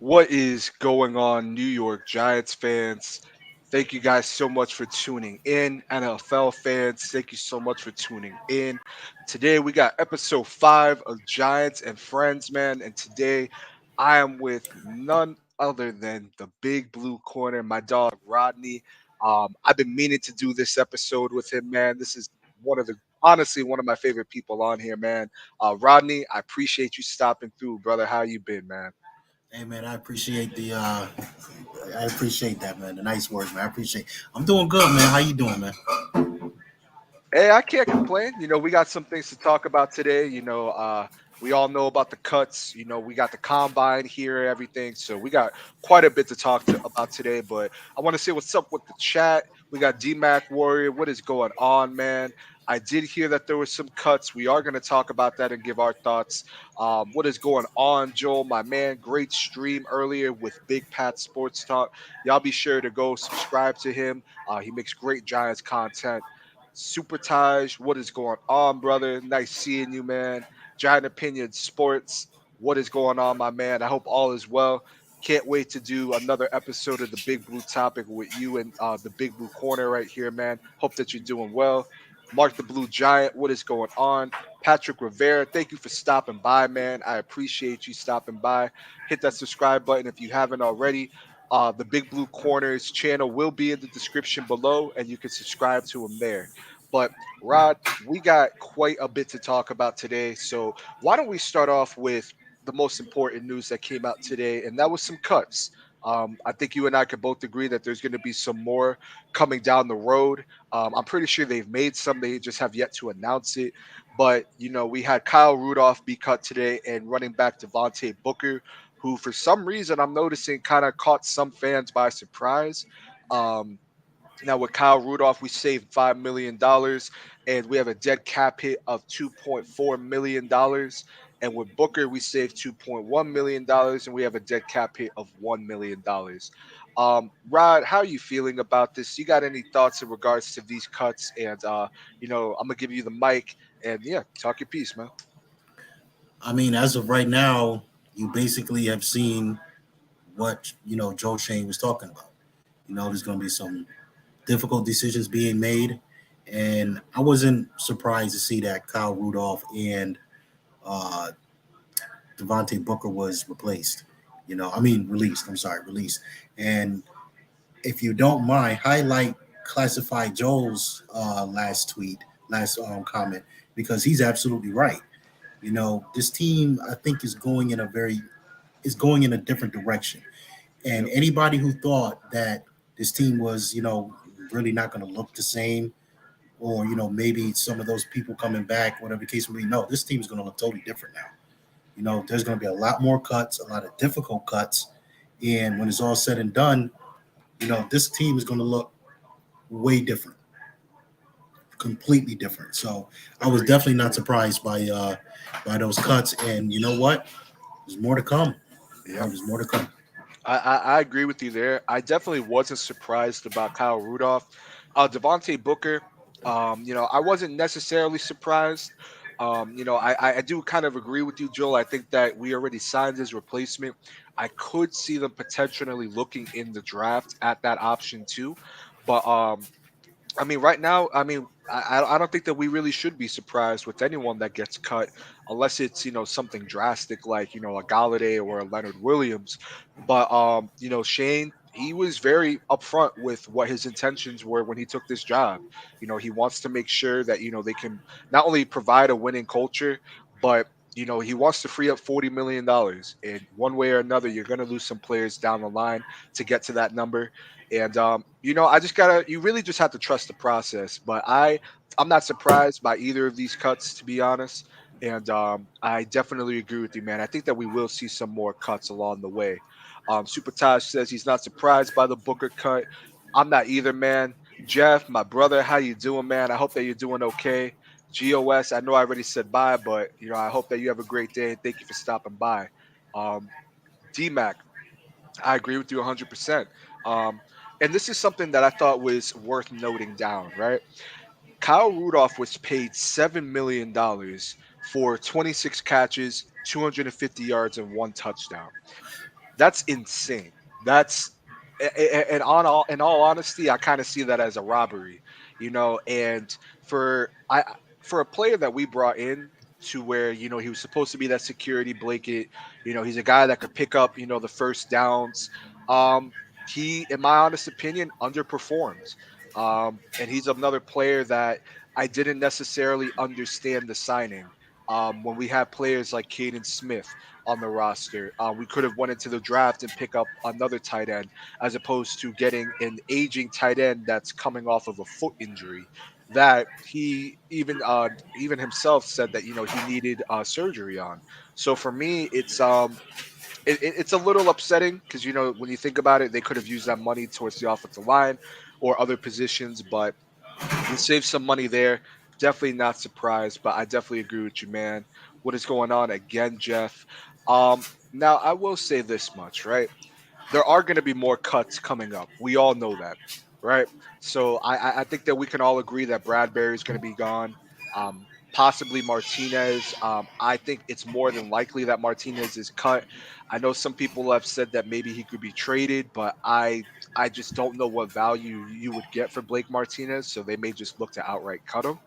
What is going on, New York Giants fans? Thank you guys so much for tuning in. NFL fans, thank you so much for tuning in. Today we got episode 5 of Giants and Friends, man. And today I am with none other than the big blue corner, my dog Rodney. I've been meaning to do this episode with him, man. This is honestly one of my favorite people on here, man. Rodney, I appreciate you stopping through, brother. How you been, man? Hey man, I appreciate that, man. The nice words, man. I appreciate. I'm doing good, man. How you doing, man? Hey, I can't complain. We got some things to talk about today. We all know about the cuts. We got the combine here, everything. So we got quite a bit to about today. But I want to say what's up with the chat. We got DMAC Warrior. What is going on, man? I did hear that there was some cuts. We are going to talk about that and give our thoughts. What is going on, Joel, my man? Great stream earlier with Big Pat Sports Talk. Y'all be sure to go subscribe to him. He makes great Giants content. Super Taj, what is going on, brother? Nice seeing you, man. Giant Opinion Sports, what is going on, my man? I hope all is well. Can't wait to do another episode of the Big Blue Topic with you and the Big Blue Corner right here, man. Hope that you're doing well. Mark the Blue Giant, what is going on? Patrick Rivera, thank you for stopping by, man. I appreciate you stopping by. Hit that subscribe button if you haven't already. The Big Blue Corners channel will be in the description below, and you can subscribe to him there. But Rod, we got quite a bit to talk about today. So why don't we start off with the most important news that came out today, and that was some cuts. I think you and I could both agree that there's going to be some more coming down the road. I'm pretty sure they've made some; they just have yet to announce it. But we had Kyle Rudolph be cut today, and running back Devontae Booker, who for some reason I'm noticing kind of caught some fans by surprise. Um, Now with Kyle Rudolph, we saved $5 million, and we have a dead cap hit of $2.4 million. And with Booker, we saved $2.1 million, and we have a dead cap hit of $1 million. Rod, how are you feeling about this? You got any thoughts in regards to these cuts? And I'm gonna give you the mic, and yeah, talk your piece, man. I mean, as of right now, you basically have seen what Joe Shane was talking about. There's going to be some difficult decisions being made, and I wasn't surprised to see that Kyle Rudolph and uh, Devontae Booker was replaced. Released. I'm sorry, released. And if you don't mind, highlight classify Joel's last comment, because he's absolutely right. This team I think is going in a different direction. And Yep. anybody who thought that this team was, really not going to look the same, or maybe some of those people coming back, whatever the case may be, no, this team is going to look totally different now. There's going to be a lot more cuts, a lot of difficult cuts, and when it's all said and done, this team is going to look way different, completely different. So I was Agreed. definitely not Agreed. surprised by those cuts, and you know what? There's more to come. Yep. There's more to come. I agree with you there. I definitely wasn't surprised about Kyle Rudolph. Devontae Booker, I wasn't necessarily surprised. I do kind of agree with you, Joel. I think that we already signed his replacement. I could see them potentially looking in the draft at that option too. But I mean, right now, I don't think that we really should be surprised with anyone that gets cut, unless it's something drastic like a Galladay or a Leonard Williams. But Shane, he was very upfront with what his intentions were when he took this job. He wants to make sure that they can not only provide a winning culture, but he wants to free up $40 million. And one way or another, you're going to lose some players down the line to get to that number. And I just gotta. You really just have to trust the process. But I'm not surprised by either of these cuts, to be honest. And I definitely agree with you, man. I think that we will see some more cuts along the way. Super Taj says he's not surprised by the Booker cut. I'm not either, man. Jeff, my brother, how you doing, man? I hope that you're doing okay. GOS, I know I already said bye, but I hope that you have a great day and thank you for stopping by. Um, DMAC, I agree with you 100%. Um, and this is something that I thought was worth noting down, right? Kyle Rudolph was paid $7 million for 26 catches, 250 yards, and one touchdown. That's insane. That's and on all in all honesty, I kind of see that as a robbery, And for for a player that we brought in to where he was supposed to be that security blanket, he's a guy that could pick up the first downs. Um, he, in my honest opinion, underperformed. And he's another player that I didn't necessarily understand the signing. When we have players like Caden Smith on the roster. We could have went into the draft and pick up another tight end as opposed to getting an aging tight end that's coming off of a foot injury that he even himself said that he needed surgery on. So for me, it's a little upsetting because when you think about it, they could have used that money towards the offensive line or other positions, but we saved some money there. Definitely not surprised, but I definitely agree with you, man. What is going on again, Jeff? Now I will say this much, right? There are going to be more cuts coming up. We all know that, right? So I think that we can all agree that Bradbury is going to be gone. Possibly Martinez. I think it's more than likely that Martinez is cut. I know some people have said that maybe he could be traded, but I just don't know what value you would get for Blake Martinez. So they may just look to outright cut him.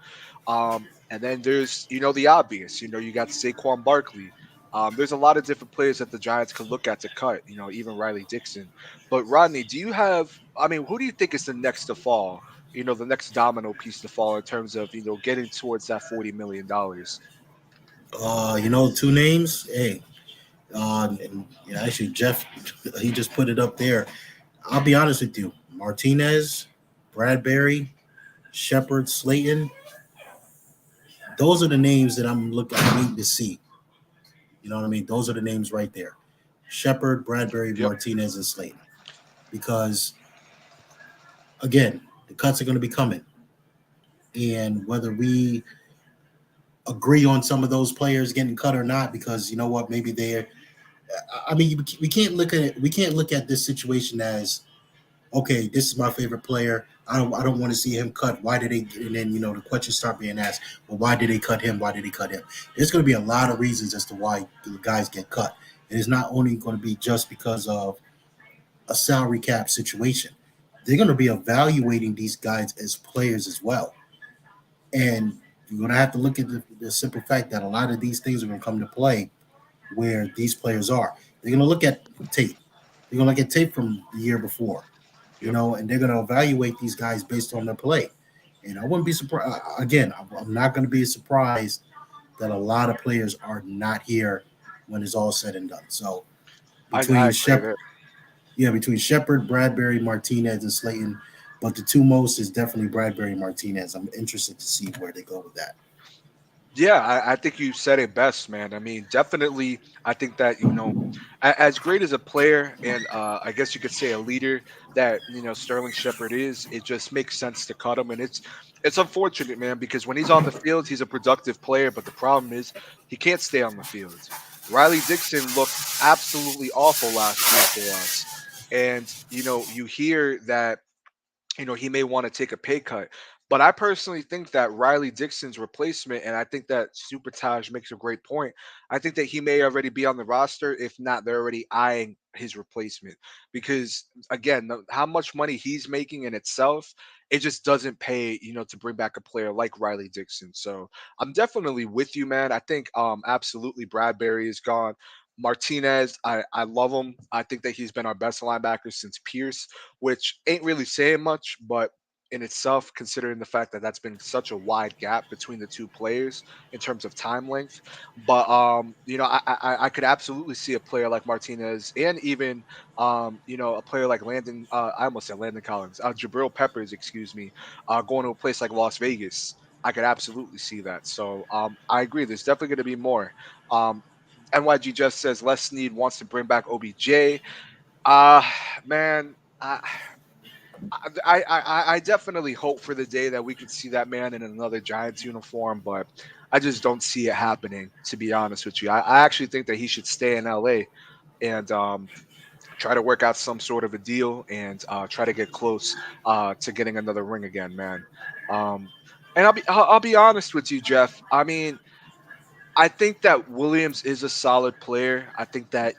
And then there's, the obvious, you got Saquon Barkley. There's a lot of different players that the Giants could look at to cut, even Riley Dixon. But Rodney, I mean, who do you think is the next to fall? The next domino piece to fall in terms of, getting towards that $40 million. Two names. Hey, and, actually, Jeff, he just put it up there. I'll be honest with you. Martinez, Bradbury, Shepard, Slayton. Those are the names that I'm waiting to see. You know what I mean? Those are the names right there. Shepard, Bradbury, Yep. Martinez, and Slayton. Because again, the cuts are going to be coming, and whether we agree on some of those players getting cut or not, because you know what, maybe they're. I mean, we can't look at it. We can't look at this situation as okay. This is my favorite player. I don't want to see him cut. Why did they? And then the questions start being asked. Well, why did they cut him? Why did they cut him? There's going to be a lot of reasons as to why the guys get cut. And it's not only going to be just because of a salary cap situation. They're going to be evaluating these guys as players as well. And you're going to have to look at the simple fact that a lot of these things are going to come to play where these players are. They're going to look at tape. They're going to look at tape from the year before, Yep. and they're going to evaluate these guys based on their play. And I wouldn't be surprised. Again, I'm not going to be surprised that a lot of players are not here when it's all said and done. So I between agree Shep, there. yeah, between Shepard, Bradbury, Martinez, and Slayton, but the two most is definitely Bradbury and Martinez. I'm interested to see where they go with that. Yeah, I think you said it best, man. I mean, definitely, I think that as great as a player and I guess you could say a leader that Sterling Shepard is, it just makes sense to cut him, and it's unfortunate, man, because when he's on the field, he's a productive player, but the problem is he can't stay on the field. Riley Dixon looked absolutely awful last year for us, and you hear that he may want to take a pay cut. But I personally think that Riley Dixon's replacement, and I think that Super Taj makes a great point. I think that he may already be on the roster. If not, they're already eyeing his replacement because, again, how much money he's making in itself, it just doesn't pay, to bring back a player like Riley Dixon. So I'm definitely with you, man. I think absolutely Bradbury is gone. Martinez, I love him. I think that he's been our best linebacker since Pierce, which ain't really saying much, but in itself, considering the fact that that's been such a wide gap between the two players in terms of time length. But I could absolutely see a player like Martinez and even a player like Landon. I almost said Landon Collins, Jabril Peppers, excuse me, going to a place like Las Vegas. I could absolutely see that. So I agree. There's definitely going to be more. Um, NYG just says Les Snead wants to bring back OBJ. Uh man, I definitely hope for the day that we could see that man in another Giants uniform, but I just don't see it happening. To be honest with you, I actually think that he should stay in LA and try to work out some sort of a deal and try to get close to getting another ring again, man. Um, and I'll be honest with you, Jeff. I mean, I think that Williams is a solid player. I think that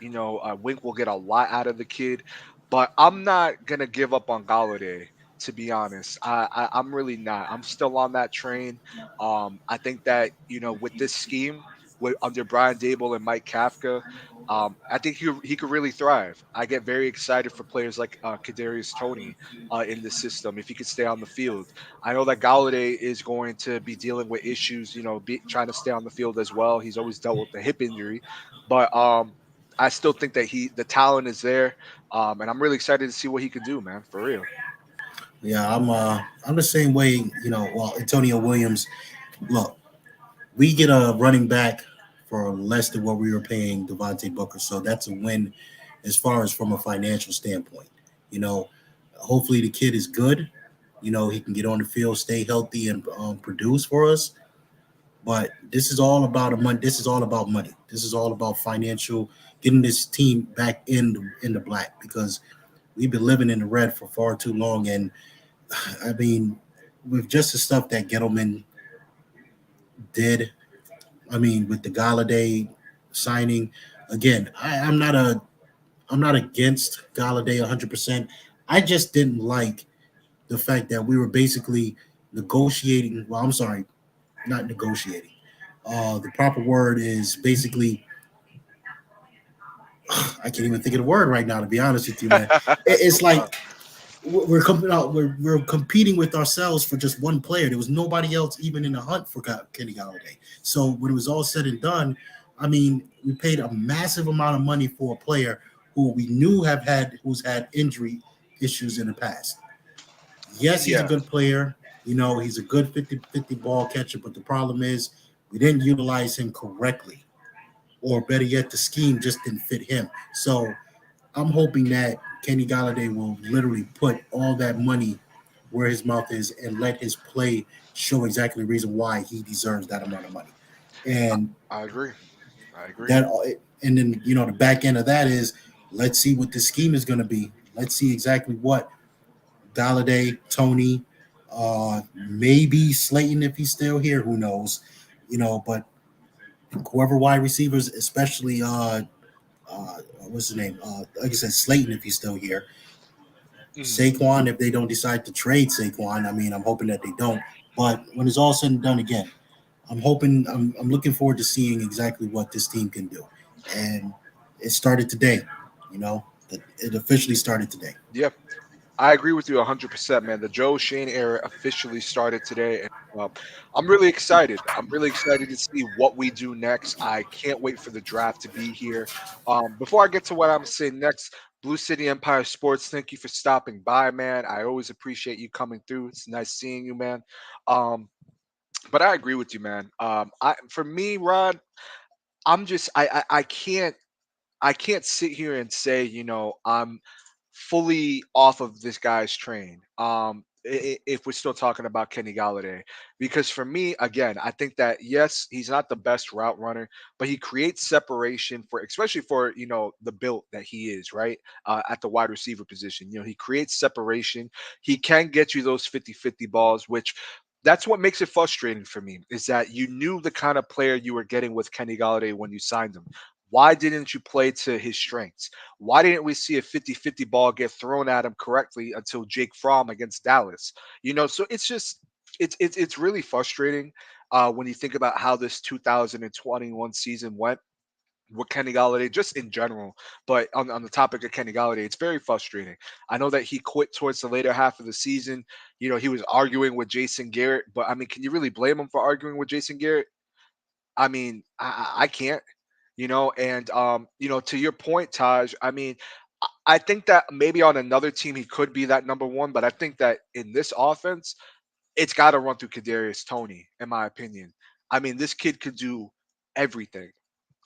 Wink will get a lot out of the kid, but I'm not gonna give up on Galladay. To be honest, I'm really not. I'm still on that train. I think that with this scheme, with under Brian Dable and Mike Kafka, I think he could really thrive. I get very excited for players like Kadarius Tony in the system if he could stay on the field. I know that Galladay is going to be dealing with issues, trying to stay on the field as well. He's always dealt with the hip injury, but I still think that the talent is there, and I'm really excited to see what he can do, man, for real. Yeah, I'm the same way. Well, Antonio Williams. Look, we get a running back for less than what we were paying Devontae Booker, so that's a win as far as from a financial standpoint. You know, hopefully the kid is good. He can get on the field, stay healthy, and produce for us. But this is all about a money. This is all about money. This is all about financial, getting this team back in the black because we've been living in the red for far too long. And I mean, with just the stuff that Gettleman did, I mean, with the Galladay signing, again, I'm not against Galladay 100%. I just didn't like the fact that we were basically negotiating. Well, I'm sorry, not negotiating. The proper word is basically I can't even think of the word right now. To be honest with you, man, That's no it's problem. like we're coming out. We're competing with ourselves for just one player. There was nobody else even in the hunt for Kenny Galladay. So when it was all said and done, I mean, we paid a massive amount of money for a player who we knew who's had injury issues in the past. Yes, he's a Yeah, good player. He's a good 50-50 ball catcher, but the problem is we didn't utilize him correctly, or better yet, the scheme just didn't fit him. So I'm hoping that Kenny Galladay will literally put all that money where his mouth is and let his play show exactly the reason why he deserves that amount of money. I, And I agree. I agree. that, and then the back end of that is let's see what the scheme is going to be. Let's see exactly what Galladay, Tony, maybe Slayton if he's still here. Who knows? But whoever wide receivers, especially what's his name? Like I said, Slayton if he's still here. Mhm. Saquon if they don't decide to trade Saquon. I mean, I'm hoping that they don't. But when it's all said and done again, I'm looking forward to seeing exactly what this team can do. And it started today. You know, it officially started today. Yeah, I agree with you 100%, man. The Joe Shane era officially started today, and I'm really excited. I'm really excited to see what we do next. I can't wait for the draft to be here. Before I get to what I'm saying next, Blue City Empire Sports, thank you for stopping by, man. I always appreciate you coming through. It's nice seeing you, man. Um, but I agree with you, man. For me, Rod, I'm just I can't sit here and say, I'm fully off of this guy's train. If we're still talking about Kenny Galladay, because for me, again, I think that yes, he's not the best route runner, but he creates separation for, especially for the built that he is, right, at the wide receiver position. He creates separation. He can get you those 50-50 balls, which that's what makes it frustrating for me is that you knew the kind of player you were getting with Kenny Galladay when you signed him. Why didn't you play to his strengths? Why didn't we see a 50-50 ball get thrown at him correctly until Jake Fromm against Dallas? So it's just it's really frustrating when you think about how this 2021 season went with Kenny Galladay, just in general. But on the topic of Kenny Galladay, it's very frustrating. I know that he quit towards the later half of the season. He was arguing with Jason Garrett, but I mean, can you really blame him for arguing with Jason Garrett? I mean, I can't, and to your point, Taj, I mean, I think that maybe on another team he could be that number one, but I think that in this offense, it's got to run through Kadarius Tony, in my opinion. I mean, this kid could do everything.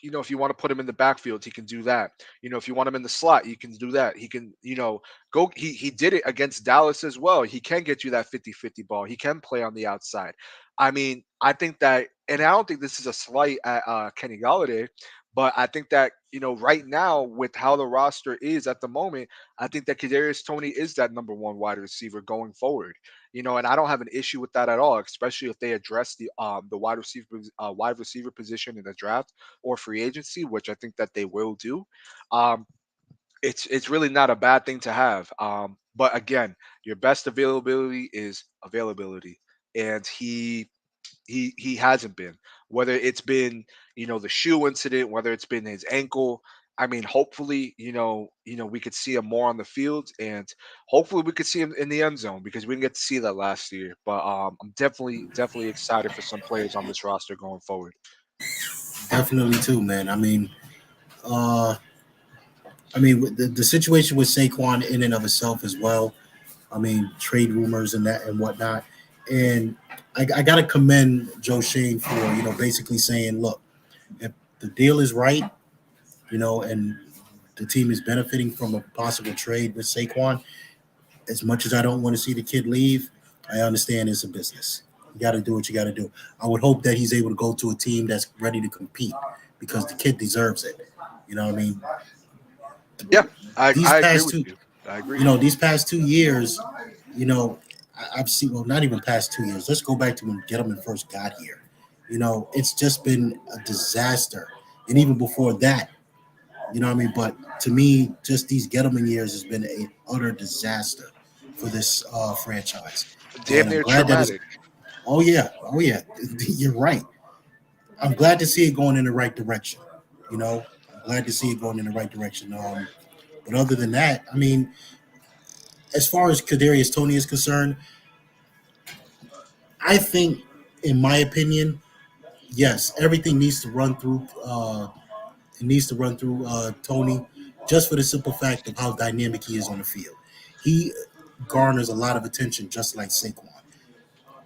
If you want to put him in the backfield, he can do that. If you want him in the slot, you can do that. He can, go. He did it against Dallas as well. He can get you that 50-50 ball. He can play on the outside. I mean, I think that, and I don't think this is a slight at Kenny Galladay, But I think that, right now with how the roster is at the moment, I think that Kadarius Toney is that number one wide receiver going forward. And I don't have an issue with that at all, especially if they address the wide receiver position in the draft or free agency, which I think that they will do. Um, it's really not a bad thing to have. But again, your best availability is availability, and he hasn't been. Whether it's been the shoe incident, whether it's been his ankle. I mean, hopefully, we could see him more on the field, and hopefully we could see him in the end zone because we didn't get to see that last year. But I'm definitely excited for some players on this roster going forward. Definitely too, man. Uh, with the situation with Saquon in and of itself as well. Trade rumors and that and whatnot. And I got to commend Joe Shane for basically saying, look, if the deal is right, and the team is benefiting from a possible trade with Saquon, as much as I don't want to see the kid leave, I understand it's a business. You got to do what you got to do. I would hope that he's able to go to a team that's ready to compete because the kid deserves it. You know what I mean? Yeah, I These I agree past with two, you. I agree. these past 2 years, you know, I've seen, well, not even past 2 years. Let's go back to when Gettleman first got here. It's just been a disaster. And even before that, but to me, just these Gettleman years has been an utter disaster for this franchise. Damn And I'm near glad that it's, traumatic. oh, yeah, you're right. I'm glad to see it going in the right direction. I'm glad to see it going in the right direction. But other than that, as far as Kadarius Toney is concerned, I think, in my opinion, yes, everything needs to run through. It needs to run through Tony, just for the simple fact of how dynamic he is on the field. He garners a lot of attention, just like Saquon,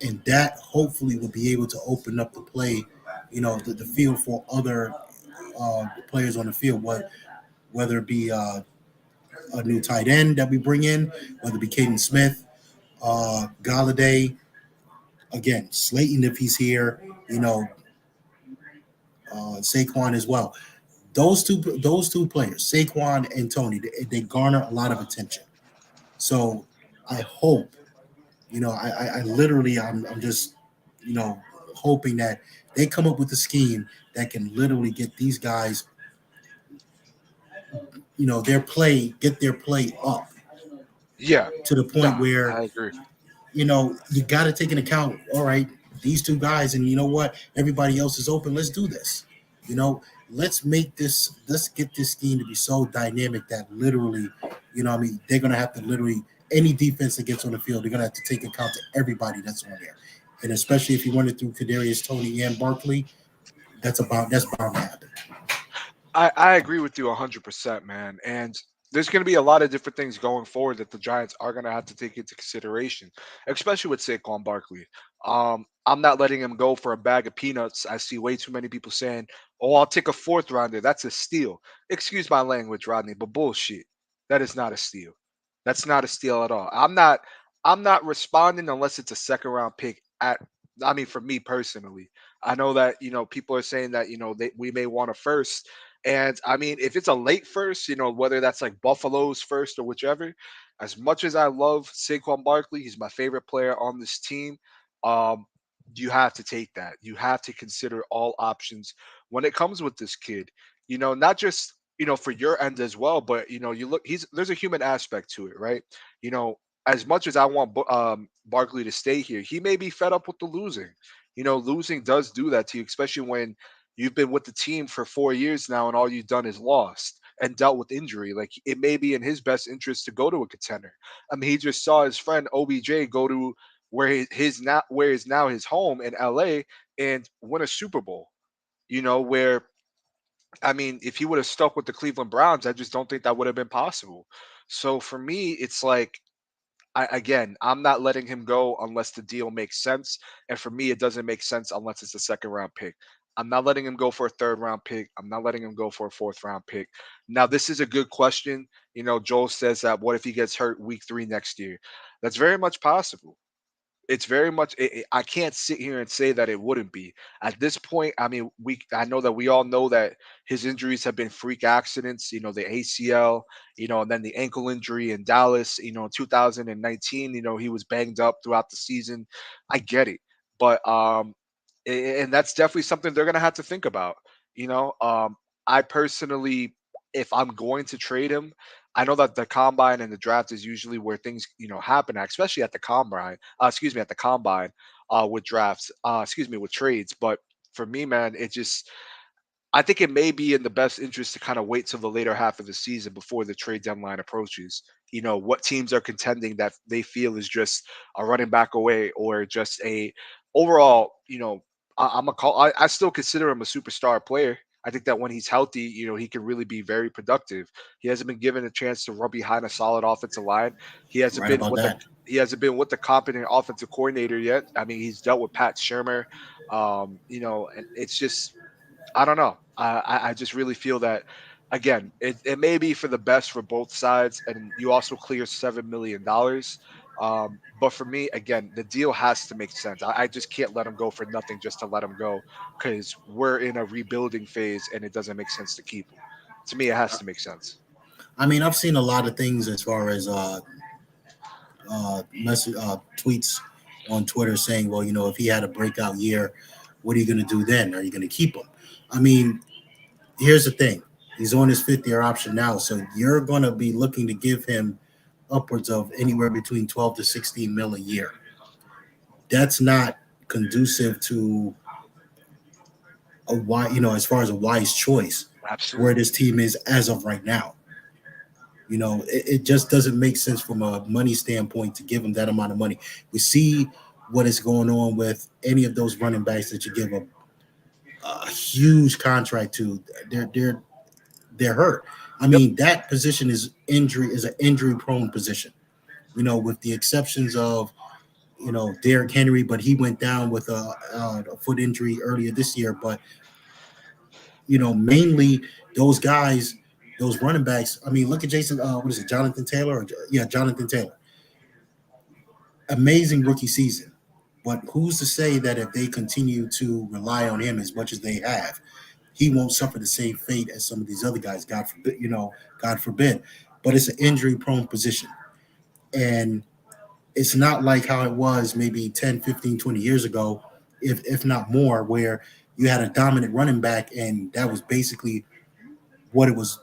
and that hopefully will be able to open up the play, the field for other players on the field. Whether it be a new tight end that we bring in, whether it be Caden Smith, Galladay, again, Slayton if he's here, Saquon as well. Those two players, Saquon and Tony, they garner a lot of attention. So I hope, I literally, I'm just, you know, hoping that they come up with a scheme that can literally get these guys, get their play up Yeah, to the no, point where I agree. you got to take into account. All right, these two guys, and you know what? Everybody else is open. Let's do this. You know, let's make this. Let's get this scheme to be so dynamic that literally, they're gonna have to literally any defense that gets on the field, they're gonna have to take account to everybody that's on there, and especially if you run it through Kadarius Toney and Barkley, that's bound to happen. I agree with you 100%, man. And there's going to be a lot of different things going forward that the Giants are going to have to take into consideration, especially with Saquon Barkley. I'm not letting him go for a bag of peanuts. I see way too many people saying, "Oh, I'll take a fourth rounder. That's a steal." Excuse my language, Rodney, but bullshit. That is not a steal. That's not a steal at all. I'm not responding unless it's a second round pick at I mean for me personally. I know that, people are saying that, we may want a first, and I mean, if it's a late first, whether that's like Buffalo's first or whichever, as much as I love Saquon Barkley, he's my favorite player on this team. Um, you have to take that. You have to consider all options when it comes with this kid. Not just for your end as well, but you look. There's a human aspect to it, right? You know, as much as I want Barkley to stay here, he may be fed up with the losing. Losing does do that to you, especially when you've been with the team for 4 years now, and all you've done is lost and dealt with injury. Like it may be in his best interest to go to a contender. I mean, he just saw his friend OBJ go to where is now his home in LA and win a Super Bowl. Where I mean, if he would have stuck with the Cleveland Browns, I just don't think that would have been possible. So for me, it's like I'm not letting him go unless the deal makes sense. And for me, it doesn't make sense unless it's a second round pick. I'm not letting him go for a third round pick. I'm not letting him go for a fourth round pick. Now, this is a good question. Joel says that what if he gets hurt week 3 next year? That's very much possible. It's very much. I can't sit here and say that it wouldn't be at this point. I mean, I know that we all know that his injuries have been freak accidents. You know, the ACL. You know, and then the ankle injury in Dallas. You know, in 2019. You know, he was banged up throughout the season. I get it, but and that's definitely something they're gonna have to think about. You know, I personally, if I'm going to trade him, I know that the combine and the draft is usually where things, happen, especially at the combine. Excuse me, at the combine, with drafts. Excuse me, with trades. But for me, man, it just I think it may be in the best interest to kind of wait till the later half of the season before the trade deadline approaches. You know, what teams are contending that they feel is just a running back away or just a overall, I still consider him a superstar player. I think that when he's healthy, he can really be very productive. He hasn't been given a chance to run behind a solid offensive line. He hasn't Right been about with the that. he hasn't been with the competent offensive coordinator yet. I mean, he's dealt with Pat Shermer. And it's just I don't know. I just really feel that again, it may be for the best for both sides, and you also clear $7 million. But for me, again, the deal has to make sense. I just can't let him go for nothing just to let him go because we're in a rebuilding phase and it doesn't make sense to keep him. To me, it has to make sense. I mean, I've seen a lot of things as far as tweets on Twitter saying, well, if he had a breakout year, what are you going to do then? Are you going to keep him? I mean, here's the thing. He's on his fifth year option now. So you're going to be looking to give him upwards of anywhere between 12 to 16 mil a year. That's not conducive to a wise, as far as a wise choice where Absolutely. this team is as of right now. It just doesn't make sense from a money standpoint to give him that amount of money. We see what is going on with any of those running backs that you give a huge contract to. They're hurt. I Yep. mean, that position is an injury prone position. With the exceptions of Derrick Henry, but he went down with a foot injury earlier this year. But mainly those guys, those running backs. I mean, look at Jason. What is it, Jonathan Taylor? Yeah, Jonathan Taylor. Amazing rookie season. But who's to say that if they continue to rely on him as much as they have, he won't suffer the same fate as some of these other guys? God forbid, God forbid. But it's an injury-prone position, and it's not like how it was maybe 10, 15, 20 years ago, if not more, where you had a dominant running back, and that was basically what it was.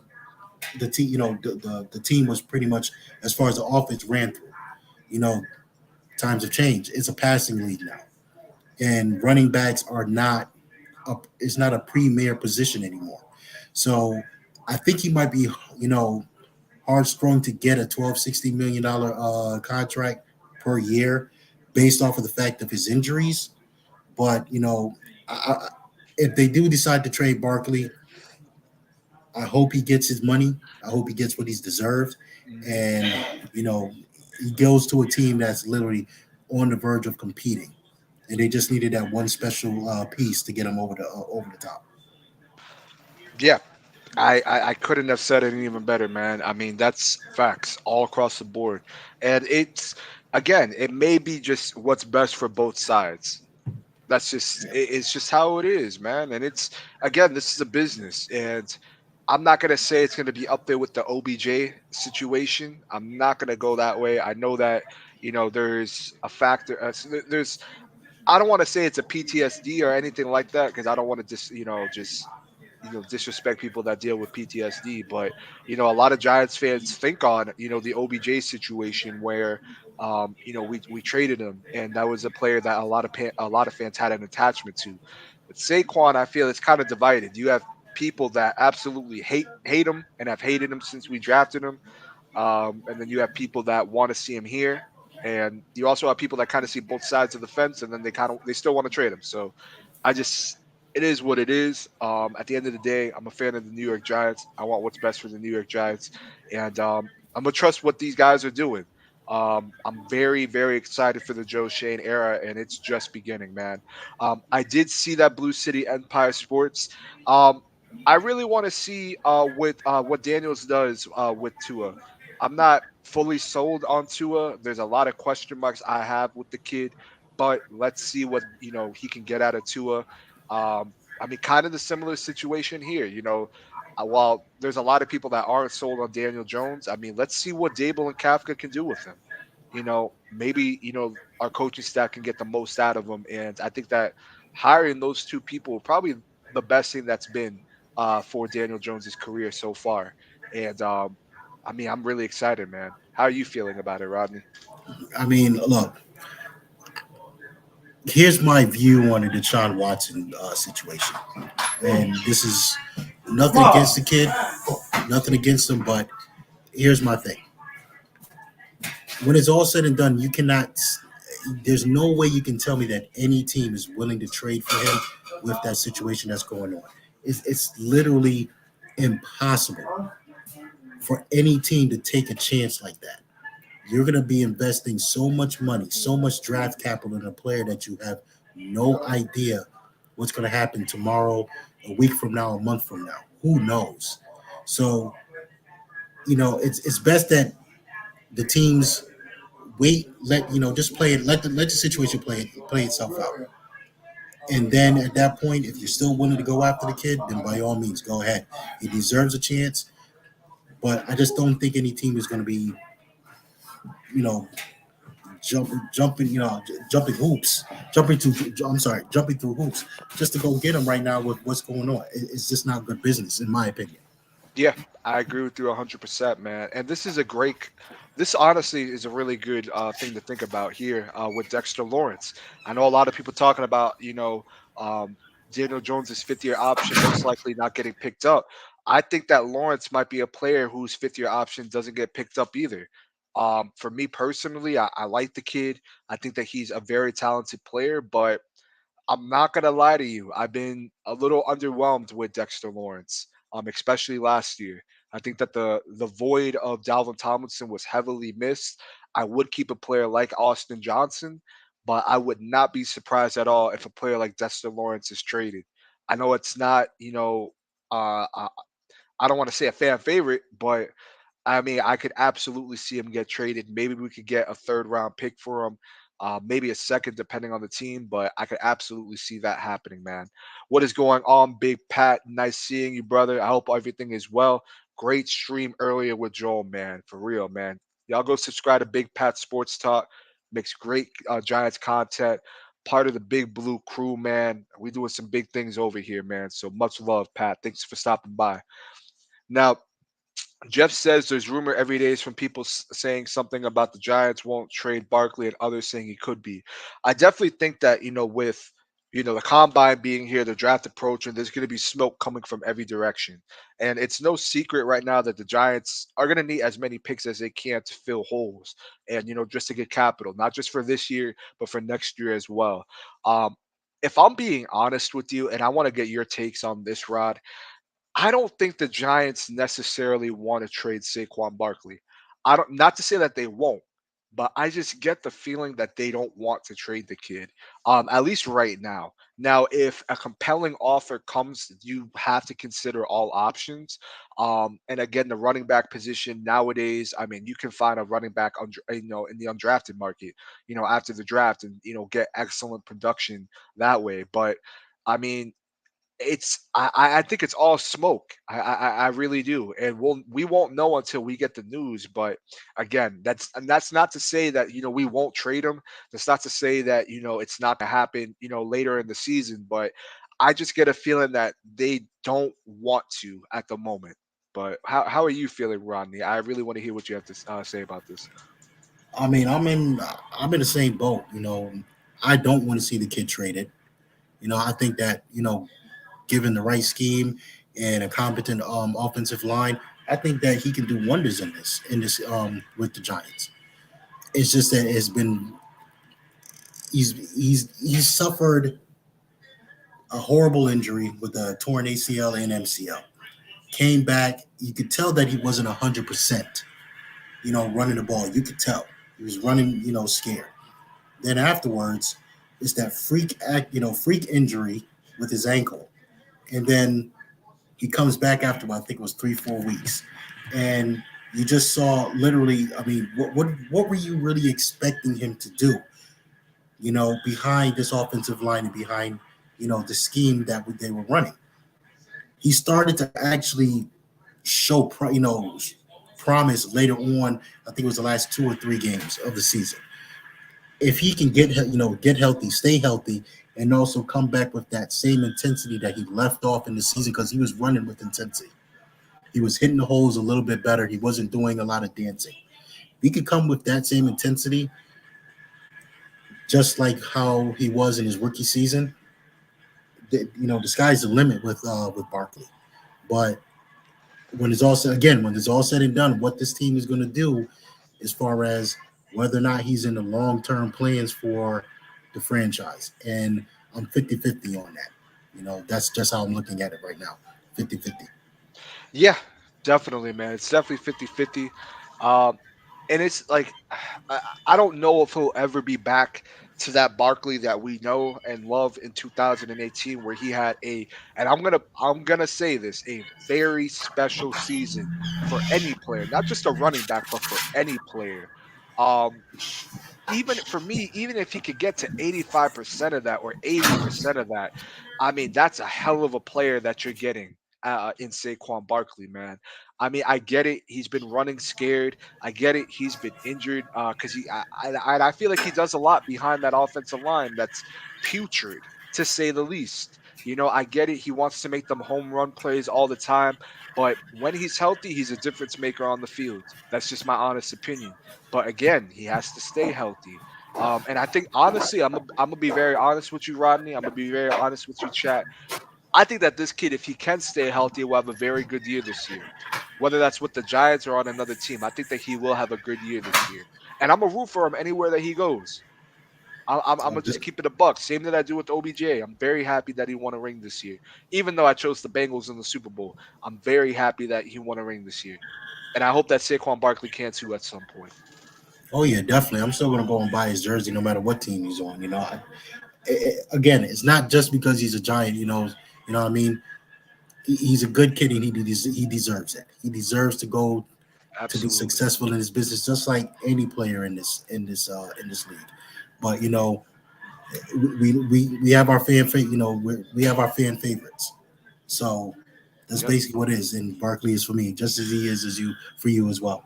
The team, the team was pretty much as far as the offense ran through. You know, times have changed. It's a passing league now, and running backs are not it's not a premier position anymore. So I think he might be, hard strung to get a 12, $16 million contract per year based off of the fact of his injuries. But, if they do decide to trade Barkley, I hope he gets his money. I hope he gets what he's deserved. Mhm. And, you know, he goes to a team that's literally on the verge of competing. And they just needed that one special piece to get him over the top. Yeah, I couldn't have said it even better, man. I mean, that's facts all across the board. And it's again, it may be just what's best for both sides. That's just it's just how it is, man. And it's again, this is a business, and I'm not gonna say it's gonna be up there with the OBJ situation. I'm not gonna go that way. I know that there's a factor. There's I don't want to say it's a PTSD or anything like that because I don't want to just disrespect people that deal with PTSD. But a lot of Giants fans think on the OBJ situation where we traded him and that was a player that a lot of fans had an attachment to. But Saquon, I feel it's kind of divided. You have people that absolutely hate him and have hated him since we drafted him, and then you have people that want to see him here, and you also have people that kind of see both sides of the fence, and then they still want to trade him. So I just it is what it is. At the end of the day, I'm a fan of the New York Giants. I want what's best for the New York Giants, and I'm gonna trust what these guys are doing. I'm very, very excited for the Joe Shane era, and it's just beginning, man. I did see that Blue City Empire Sports. Um, I really want to see what Daniels does with Tua. I'm not. fully sold on Tua. There's a lot of question marks I have with the kid, but let's see what he can get out of Tua. I mean, kind of the similar situation here. While there's a lot of people that aren't sold on Daniel Jones, I mean, let's see what Daboll and Kafka can do with him. Maybe our coaching staff can get the most out of him, and I think that hiring those two people probably the best thing that's been for Daniel Jones's career so far. And I mean, I'm really excited, man. How are you feeling about it, Rodney? I mean, look, here's my view on the Deshaun Watson situation, and this is nothing against the kid, nothing against him, but here's my thing: when it's all said and done, you cannot. There's no way you can tell me that any team is willing to trade for him with that situation that's going on. It's literally impossible for any team to take a chance like that. You're going to be investing so much money, so much draft capital in a player that you have no idea what's going to happen tomorrow, a week from now, a month from now. Who knows? So, it's best that the teams wait, let just play it, let the situation play itself out. And then at that point, if you're still willing to go after the kid, then by all means, go ahead. He deserves a chance, but I just don't think any team is going to be, you know, jumping, jumping hoops, jumping to, I'm sorry, jumping through hoops just to go get him right now with what's going on. It's just not good business, in my opinion. Yeah, I agree with you 100%, man. And this honestly is a really good thing to think about here with Dexter Lawrence. I know a lot of people talking about, um, Daniel Jones's fifth-year option most likely not getting picked up. I think that Lawrence might be a player whose fifth-year option doesn't get picked up either. For me personally, I like the kid. I think that he's a very talented player, but I'm not gonna lie to you. I've been a little underwhelmed with Dexter Lawrence, especially last year. I think that the void of Dalvin Tomlinson was heavily missed. I would keep a player like Austin Johnson, but I would not be surprised at all if a player like Dexter Lawrence is traded. I know it's not, I don't want to say a fan favorite, but I mean, I could absolutely see him get traded. Maybe we could get a third round pick for him, maybe a second, depending on the team. But I could absolutely see that happening, man. What is going on, Big Pat? Nice seeing you, brother. I hope everything is well. Great stream earlier with Joel, man. For real, man. Y'all go subscribe to Big Pat Sports Talk. Makes great Giants content. Part of the Big Blue crew, man. We doing some big things over here, man. So much love, Pat. Thanks for stopping by. Now, Jeff says there's rumor every day from people saying something about the Giants won't trade Barkley and others saying he could be. I definitely think that with the combine being here, the draft approach, and there's going to be smoke coming from every direction. And it's no secret right now that the Giants are going to need as many picks as they can to fill holes and just to get capital, not just for this year but for next year as well. Um, if I'm being honest with you, and I want to get your takes on this, Rod, I don't think the Giants necessarily want to trade Saquon Barkley. I don't not to say that they won't, but I just get the feeling that they don't want to trade the kid. At least right now. Now, if a compelling offer comes, you have to consider all options. And again, the running back position nowadays, I mean, you can find a running back in the undrafted market, after the draft and get excellent production that way. But I mean, I think it's all smoke. I really do, and we won't know until we get the news. But again, that's not to say that we won't trade him. That's not to say that it's not to happen later in the season. But I just get a feeling that they don't want to at the moment. But how are you feeling, Rodney? I really want to hear what you have to say about this. I mean, I'm in the same boat. I don't want to see the kid traded. I think that given the right scheme and a competent offensive line, I think that he can do wonders in this with the Giants. It's just that he's suffered a horrible injury with a torn ACL and MCL. Came back, you could tell that he wasn't 100%. Running the ball, you could tell he was running, scared. Then afterwards, it's that freak injury with his ankle, and then he comes back after I think it was 3-4 weeks, and You just saw literally. I mean, what were you really expecting him to do? Behind this offensive line and behind the scheme that they were running, he started to actually show promise later on. I think it was the last 2 or 3 games of the season. If he can get healthy, stay healthy, and also come back with that same intensity that he left off in the season, because he was running with intensity. He was hitting the holes a little bit better. He wasn't doing a lot of dancing. He could come with that same intensity, just like how he was in his rookie season. The sky's the limit with Barkley. But when it's all said and done, what this team is going to do, as far as whether or not he's in the long-term plans for the franchise. And I'm 50-50 on that. That's just how I'm looking at it right now. 50-50. Yeah, definitely, man. It's definitely 50-50. Um, and it's like I don't know if he'll ever be back to that Barkley that we know and love in 2018, where he had and I'm gonna say this, a very special season for any player, not just a running back, but for any player. Um, Even for me, even if he could get to 85% of that or 80% of that, I mean, that's a hell of a player that you're getting in Saquon Barkley, man. I mean, I get it. He's been running scared. I get it. He's been injured because I feel like he does a lot behind that offensive line that's putrid, to say the least. I get it. He wants to make them home run plays all the time, but when he's healthy, he's a difference maker on the field. That's just my honest opinion. But again, he has to stay healthy. And I think honestly, I'm gonna be very honest with you, Rodney. I'm gonna be very honest with you, chat. I think that this kid, if he can stay healthy, will have a very good year this year. Whether that's with the Giants or on another team, I think that he will have a good year this year. And I'm gonna root for him anywhere that he goes. I'm gonna just keep it a buck. Same that I do with OBJ. I'm very happy that he won a ring this year. Even though I chose the Bengals in the Super Bowl, I'm very happy that he won a ring this year. And I hope that Saquon Barkley can too at some point. Oh yeah, definitely. I'm still gonna go and buy his jersey no matter what team he's on. Again, it's not just because he's a Giant. What I mean. He's a good kid, and he deserves it. He deserves to go to be Absolutely. successful in his business, just like any player in this league. But we have our we have our fan favorites. So that's Yep. basically what it is. And Barkley is for me, just as he is as you for you as well.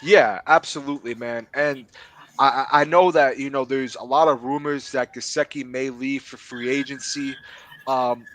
Yeah, absolutely, man. And I know that there's a lot of rumors that Gasecki may leave for free agency. Um,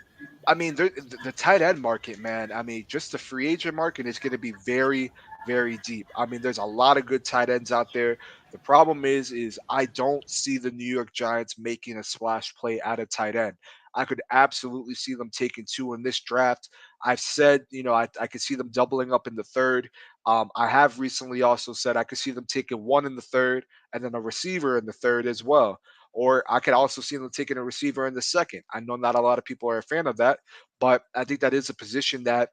I mean, the tight end market, man. I mean, just the free agent market is going to be very, very deep. I mean, there's a lot of good tight ends out there. The problem is I don't see the New York Giants making a splash play at a tight end. I could absolutely see them taking two in this draft. I've said, I could see them doubling up in the third. I have recently also said I could see them taking one in the third and then a receiver in the third as well. Or I could also see them taking a receiver in the second. I know not a lot of people are a fan of that, but I think that is a position that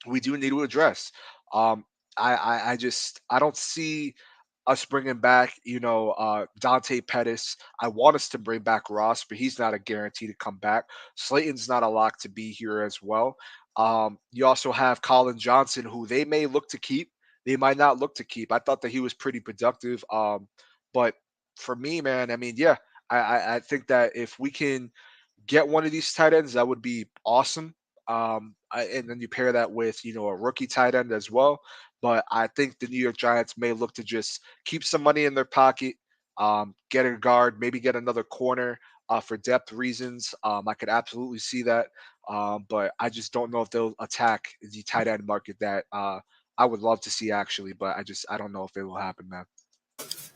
we do need to address. Um, I don't see us bringing back, Dante Pettis. I want us to bring back Ross, but he's not a guarantee to come back. Slayton's not a lock to be here as well. You also have Colin Johnson, who they may look to keep. They might not look to keep. I thought that he was pretty productive. But for me, man, I mean, yeah, I think that if we can get one of these tight ends, that would be awesome. And then you pair that with a rookie tight end as well. But I think the New York Giants may look to just keep some money in their pocket, get a guard, maybe get another corner for depth reasons. I could absolutely see that, but I just don't know if they'll attack the tight end market that I would love to see actually. But I don't know if it will happen, man.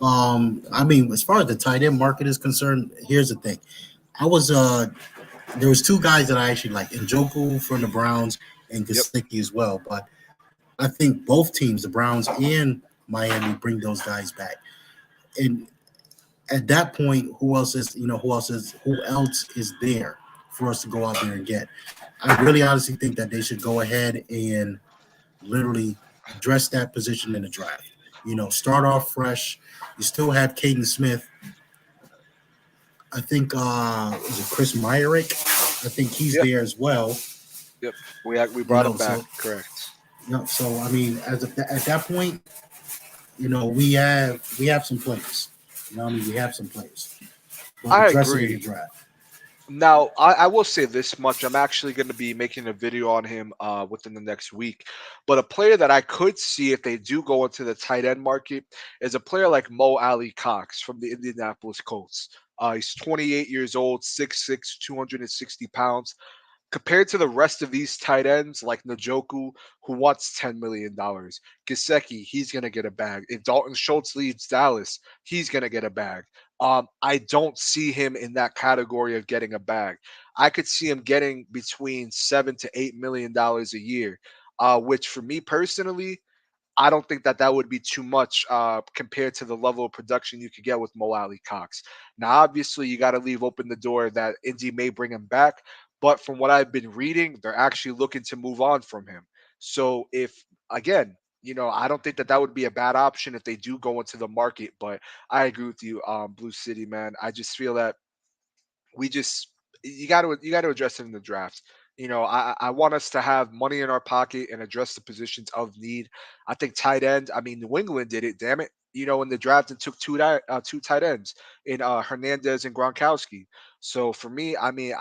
I mean, as far as the tight end market is concerned, here's the thing. I was there was two guys that I actually like, Njoku from the Browns and Yep. Gesicki as well. But I think both teams, the Browns and Miami, bring those guys back. And at that point, who else is there for us to go out there and get? I really honestly think that they should go ahead and literally address that position in the draft. Start off fresh. You still have Caden Smith. I think is it Chris Myrick? I think he's Yeah. there as well. Yep. We brought him back. So Correct. So I mean, at that point, we have some players. I mean, we have some players, but I address it in agree. the draft. Now, I will say this much. I'm actually going to be making a video on him within the next week. But a player that I could see if they do go into the tight end market is a player like Mo Ali Cox from the Indianapolis Colts. He's 28 years old, 6'6", 260 pounds. Compared to the rest of these tight ends like Njoku, who wants $10 million, Gesicki, he's gonna get a bag. If Dalton Schultz leaves Dallas, he's gonna get a bag. I don't see him in that category of getting a bag. I could see him getting between $7 to $8 million a year, which for me personally, I don't think that that would be too much compared to the level of production you could get with Mo Ali Cox. Now, obviously, you got to leave open the door that Indy may bring him back, but from what I've been reading, they're actually looking to move on from him. So, if again, I don't think that that would be a bad option if they do go into the market. But I agree with you, Blue City man. I just feel that we just you got to address it in the draft. I want us to have money in our pocket and address the positions of need. I think tight end. I mean, New England did it. Damn it. In the draft and took two tight ends in Hernandez and Gronkowski. So for me, I mean,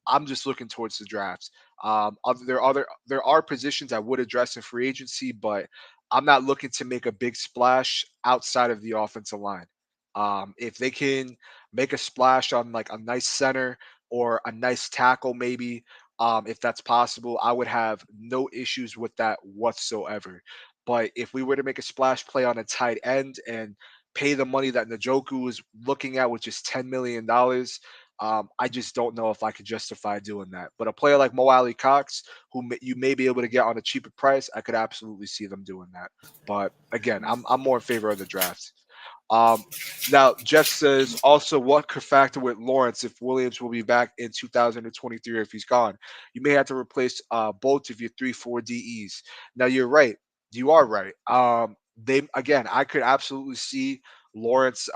I'm just looking towards the drafts. There are positions I would address in free agency, but I'm not looking to make a big splash outside of the offensive line. If they can make a splash on like a nice center or a nice tackle, maybe if that's possible, I would have no issues with that whatsoever. But if we were to make a splash play on a tight end and pay the money that Njoku is looking at, which is $10 million, I just don't know if I could justify doing that. But a player like Mo Ali Cox, you may be able to get on a cheaper price, I could absolutely see them doing that. But again, I'm more in favor of the draft. Um, Now, Jeff says also, what could factor with Lawrence if Williams will be back in 2023 or if he's gone? You may have to replace both of your 3-4 DEs. Now, you're right. You are right. I could absolutely see Lawrence,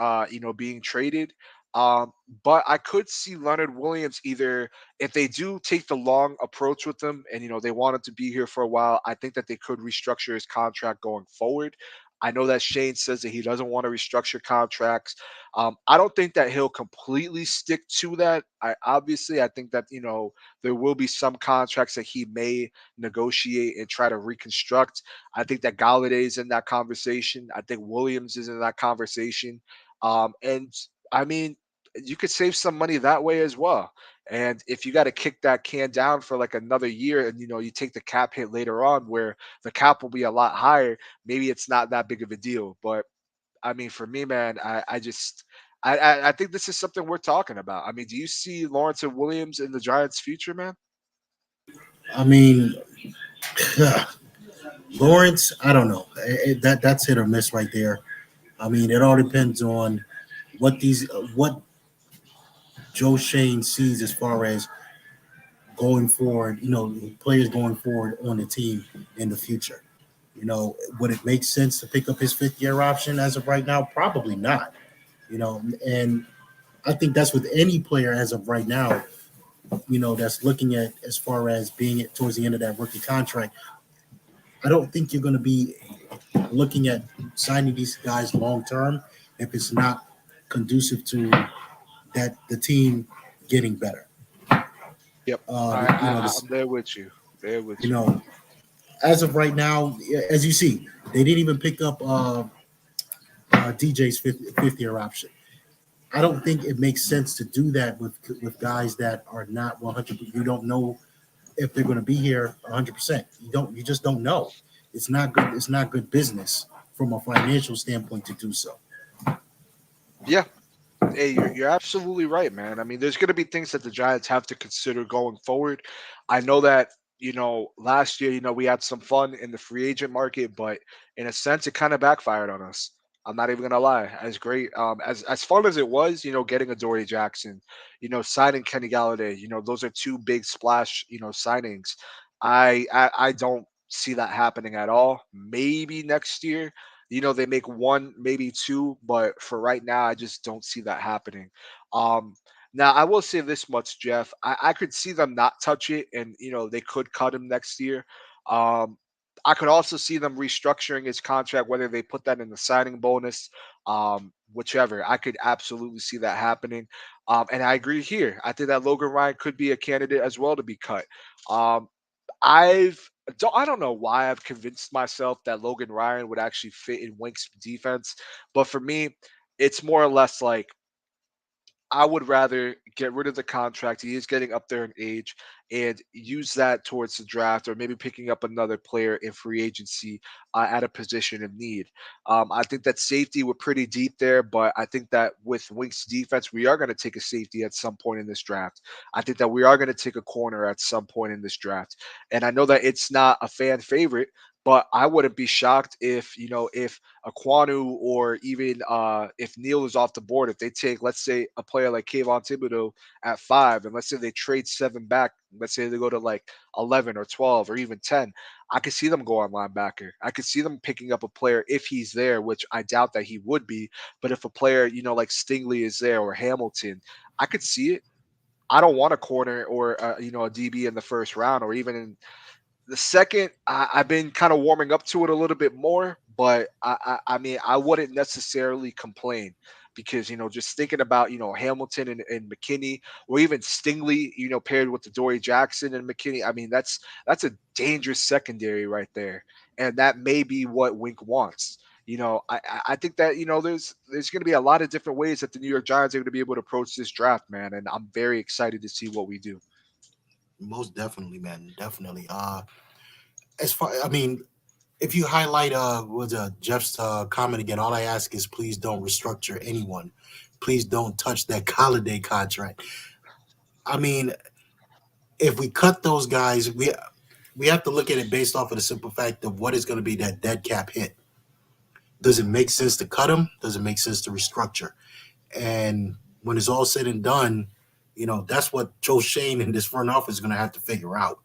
being traded. Um, but I could see Leonard Williams either if they do take the long approach with him and they want him to be here for a while. I think that they could restructure his contract going forward. I know that Shane says that he doesn't want to restructure contracts. I don't think that he'll completely stick to that. I think that there will be some contracts that he may negotiate and try to reconstruct. I think that Galladay's in that conversation. I think Williams is in that conversation. And I mean, you could save some money that way as well. And if you got to kick that can down for like another year, and you take the cap hit later on, where the cap will be a lot higher, maybe it's not that big of a deal. But I mean, for me, man, I think this is something we're talking about. I mean, do you see Lawrence and Williams in the Giants' future, man? I mean, Lawrence, I don't know. That's hit or miss right there. I mean, it all depends on what Joe Shane sees as far as going forward. Players going forward on the team in the future. Would it make sense to pick up his fifth year option as of right now? Probably not. And I think that's with any player as of right now. That's looking at as far as being towards the end of that rookie contract. I don't think you're going to be looking at signing these guys long term if it's not conducive to that the team getting better. Yep. I'm This, there with you. There with you you. know, as of right now, as you see, they didn't even pick up DJ's fifth year option. I don't think it makes sense to do that with guys that are not 100. You don't know if they're going to be here 100%. You just don't know. It's not good. It's not good business from a financial standpoint to do so. Yeah. Hey, you're absolutely right, man. I mean, there's going to be things that the Giants have to consider going forward. I know that last year, we had some fun in the free agent market, but in a sense, it kind of backfired on us. I'm not even gonna lie. As great, as fun as it was, getting a Dory Jackson, signing Kenny Galladay, those are two big splash, signings. I don't see that happening at all. Maybe next year, they make one, maybe two, but for right now, I just don't see that happening. Um, Now I will say this much, Jeff. I could see them not touch it, and they could cut him next year. Um, I could also see them restructuring his contract, whether they put that in the signing bonus, whichever. I could absolutely see that happening. And I agree here. I think that Logan Ryan could be a candidate as well to be cut. Um, I don't know why I've convinced myself that Logan Ryan would actually fit in Wink's defense, but for me, it's more or less like I would rather get rid of the contract. He is getting up there in age and use that towards the draft or maybe picking up another player in free agency at a position of need. I think that safety, we're pretty deep there, but I think that with Wink's defense, we are going to take a safety at some point in this draft. I think that we are going to take a corner at some point in this draft. And I know that it's not a fan favorite, but I wouldn't be shocked if, if Aquanu or even if Neal is off the board, if they take, let's say, a player like Kayvon Thibodeau at 5, and let's say they trade 7 back, let's say they go to like 11 or 12 or even 10, I could see them go on linebacker. I could see them picking up a player if he's there, which I doubt that he would be. But if a player, like Stingley is there or Hamilton, I could see it. I don't want a corner or a DB in the first round or even in the second. I've been kind of warming up to it a little bit more, but I mean, I wouldn't necessarily complain because just thinking about Hamilton and McKinney, or even Stingley, paired with the Dory Jackson and McKinney. I mean, that's a dangerous secondary right there, and that may be what Wink wants. I think that there's going to be a lot of different ways that the New York Giants are going to be able to approach this draft, man, and I'm very excited to see what we do. Most definitely, man. Definitely. As far, I mean, if you highlight was Jeff's comment again, all I ask is please don't restructure anyone. Please don't touch that Holiday contract. I mean, if we cut those guys, we have to look at it based off of the simple fact of what is going to be that dead cap hit. Does it make sense to cut them? Does it make sense to restructure? And when it's all said and done, that's what Joe Shane and this front office is going to have to figure out.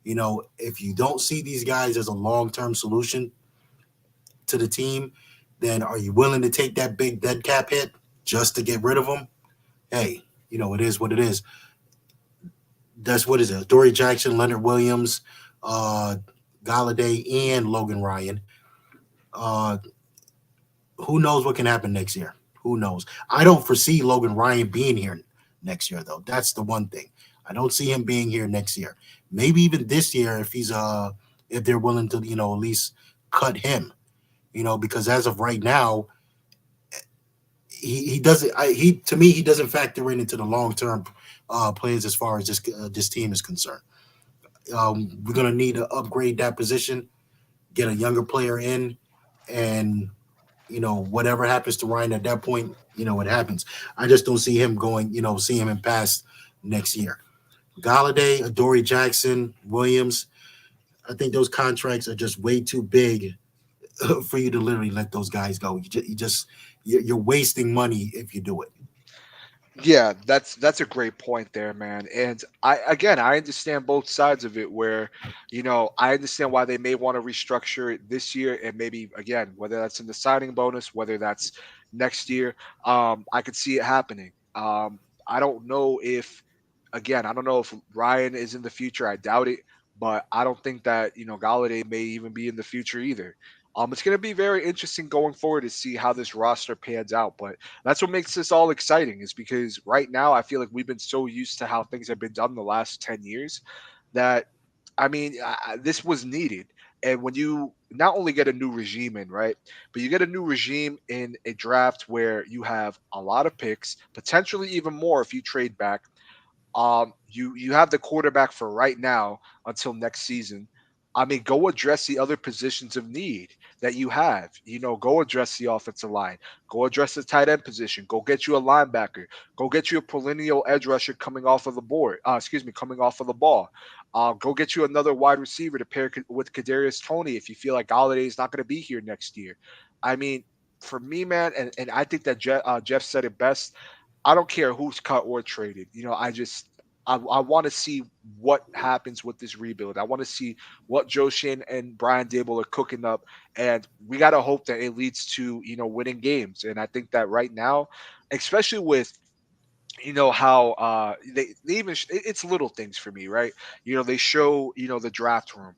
If you don't see these guys as a long term solution to the team, then are you willing to take that big dead cap hit just to get rid of them? Hey, it is what it is. That's what is it? Dory Jackson, Leonard Williams, uh, Galladay, and Logan Ryan. Uh, who knows what can happen next year? Who knows? I don't foresee Logan Ryan being here next year, though. That's the one thing. I don't see him being here next year. Maybe even this year if they're willing to at least cut him. Because as of right now, he doesn't. He to me he doesn't factor into the long term plans as far as this team is concerned. We're gonna need to upgrade that position, get a younger player in, and whatever happens to Ryan at that point, it happens. I just don't see him going. See him in past next year. Galladay, Adoree Jackson, Williams. I think those contracts are just way too big for you to literally let those guys go. You're wasting money if you do it. Yeah, that's a great point there, man. And I understand both sides of it where, I understand why they may want to restructure it this year and maybe again, whether that's in the signing bonus, whether that's next year. I could see it happening. I don't know if I don't know if Ryan is in the future. I doubt it, but I don't think that, Galladay may even be in the future either. It's going to be very interesting going forward to see how this roster pans out. But that's what makes this all exciting is because right now I feel like we've been so used to how things have been done the last 10 years that I mean this was needed. And when you not only get a new regime in, right, but you get a new regime in a draft where you have a lot of picks, potentially even more if you trade back. You have the quarterback for right now until next season. I mean, go address the other positions of need that you have. Go address the offensive line. Go address the tight end position. Go get you a linebacker. Go get you a perennial edge rusher coming off of the board. Coming off of the ball. Go get you another wide receiver to pair with Kadarius Toney if you feel like Galladay is not going to be here next year. I mean, for me, man, and I think that Jeff said it best. I don't care who's cut or traded. I want to see what happens with this rebuild. I want to see what Joe Shane and Brian Daboll are cooking up, and we got to hope that it leads to winning games. And I think that right now, especially with how they even it's little things for me, right? They show the draft room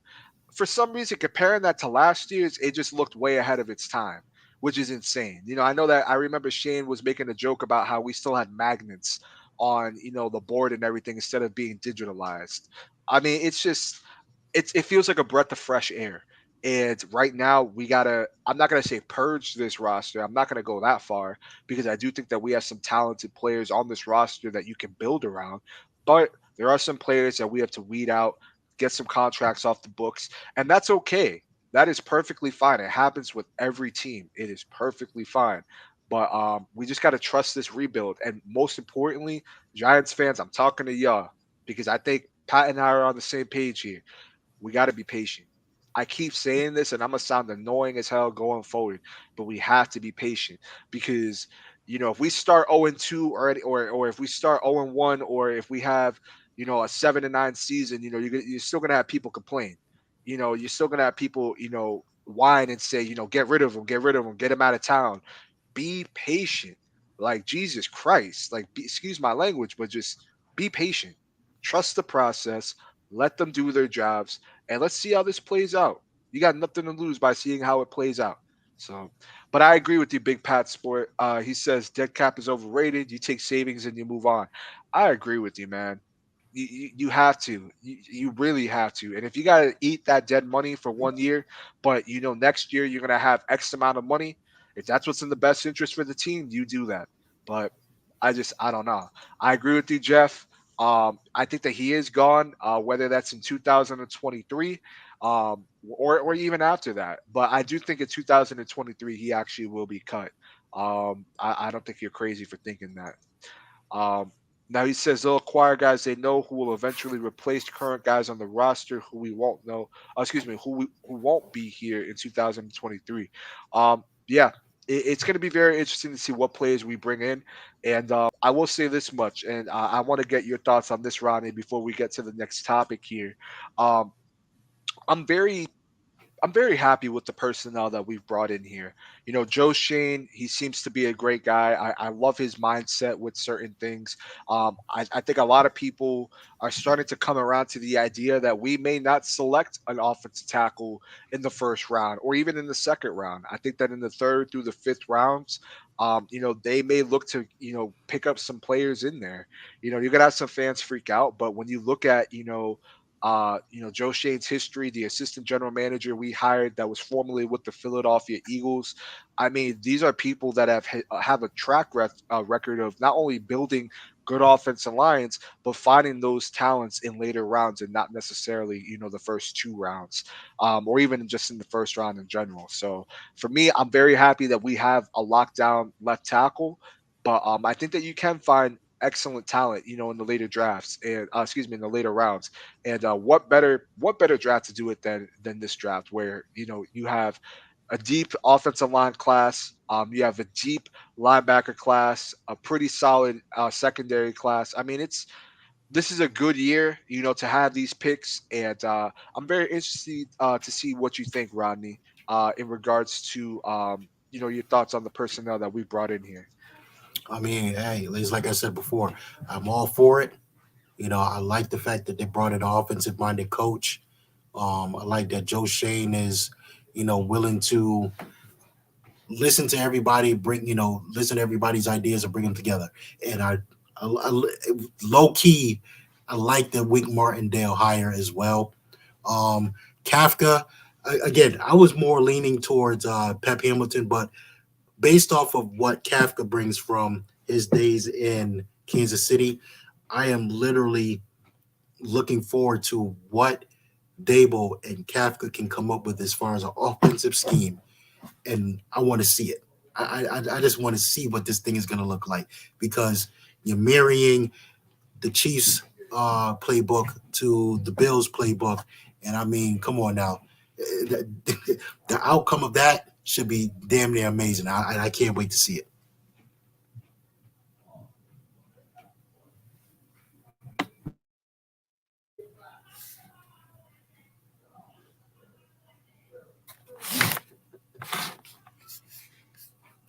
for some reason, comparing that to last year's, it just looked way ahead of its time, which is insane. I know that I remember Shane was making a joke about how we still had magnets on, the board and everything instead of being digitalized. I mean, it feels like a breath of fresh air. And right now we gotta I'm not gonna say purge this roster. I'm not gonna go that far because I do think that we have some talented players on this roster that you can build around. But there are some players that we have to weed out, get some contracts off the books, and that's okay. That is perfectly fine. It happens with every team. It is perfectly fine. But we just gotta trust this rebuild. And most importantly, Giants fans, I'm talking to y'all because I think Pat and I are on the same page here. We got to be patient. I keep saying this, and I'm gonna sound annoying as hell going forward, but we have to be patient because if we start 0-2 already, or if we start 0-1, or if we have a 7-9 season, you're still gonna have people complain. You're still gonna have people whine and say get rid of them, get rid of them, get them out of town. Be patient. Like Jesus Christ, excuse my language, but just be patient. Trust the process. Let them do their jobs, and let's see how this plays out. You got nothing to lose by seeing how it plays out. So, but I agree with you, Big Pat Sport. He says dead cap is overrated. You take savings and you move on. I agree with you, man. You have to. You really have to. And if you got to eat that dead money for 1 year, but next year you're going to have X amount of money, if that's what's in the best interest for the team, you do that. But I don't know. I agree with you, Jeff. I think that he is gone, whether that's in 2023 or even after that. But I do think in 2023 he actually will be cut. I don't think you're crazy for thinking that. Now he says they'll acquire guys they know who will eventually replace current guys on the roster who we won't know. Excuse me, who won't be here in 2023. Yeah, it's going to be very interesting to see what players we bring in. And I will say this much, and I want to get your thoughts on this, Ronnie, before we get to the next topic here. Um, I'm very I'm very happy with the personnel that we've brought in here. Joe Shane, he seems to be a great guy. I love his mindset with certain things. I think a lot of people are starting to come around to the idea that we may not select an offensive tackle in the first round or even in the second round. I think that in the third through the fifth rounds, they may look to, pick up some players in there. You're gonna have some fans freak out, but when you look at, Joe Shane's history, the assistant general manager we hired that was formerly with the Philadelphia Eagles. I mean, these are people that have a record of not only building good offensive lines, but finding those talents in later rounds and not necessarily, the first two rounds, or even just in the first round in general. So for me, I'm very happy that we have a lockdown left tackle, but I think that you can find excellent talent, in the later drafts and excuse me, in the later rounds. And what better draft to do it than this draft, where you have a deep offensive line class, you have a deep linebacker class, a pretty solid secondary class. I mean, this is a good year, to have these picks, and I'm very interested to see what you think, Rodney, in regards to your thoughts on the personnel that we brought in here. I mean, hey, it's like I said before, I'm all for it. I like the fact that they brought in an offensive minded coach. I like that Joe Shane is, willing to listen to everybody, listen to everybody's ideas and bring them together. And low key, I like the Wink Martindale hire as well. Um, Kafka, again, I was more leaning towards Pep Hamilton, but based off of what Kafka brings from his days in Kansas City, I am literally looking forward to what Daboll and Kafka can come up with as far as an offensive scheme, and I want to see it. I just want to see what this thing is going to look like because you're marrying the Chiefs playbook to the Bills playbook, and I mean, come on now, the outcome of that should be damn near amazing. I can't wait to see it.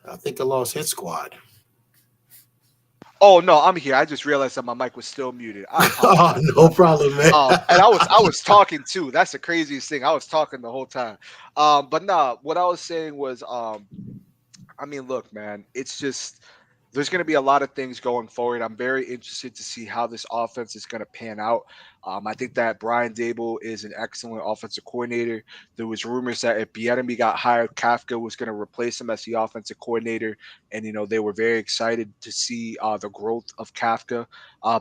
I think I lost Hit Squad. Oh no, I'm here. I just realized that my mic was still muted. I Oh, apologize, no brother. problem, man. And I was talking too. That's the craziest thing. I was talking the whole time. But nah, what I was saying was, I mean, look, man, it's just there's going to be a lot of things going forward. I'm very interested to see how this offense is going to pan out. I think that Brian Daboll is an excellent offensive coordinator. There was rumors that if Bieniemy got hired, Kafka was going to replace him as the offensive coordinator, and they were very excited to see the growth of Kafka.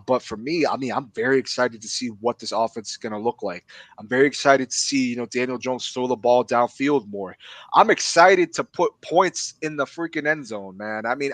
But for me, I mean, I'm very excited to see what this offense is going to look like. I'm very excited to see Daniel Jones throw the ball downfield more. I'm excited to put points in the freaking end zone, man. I mean,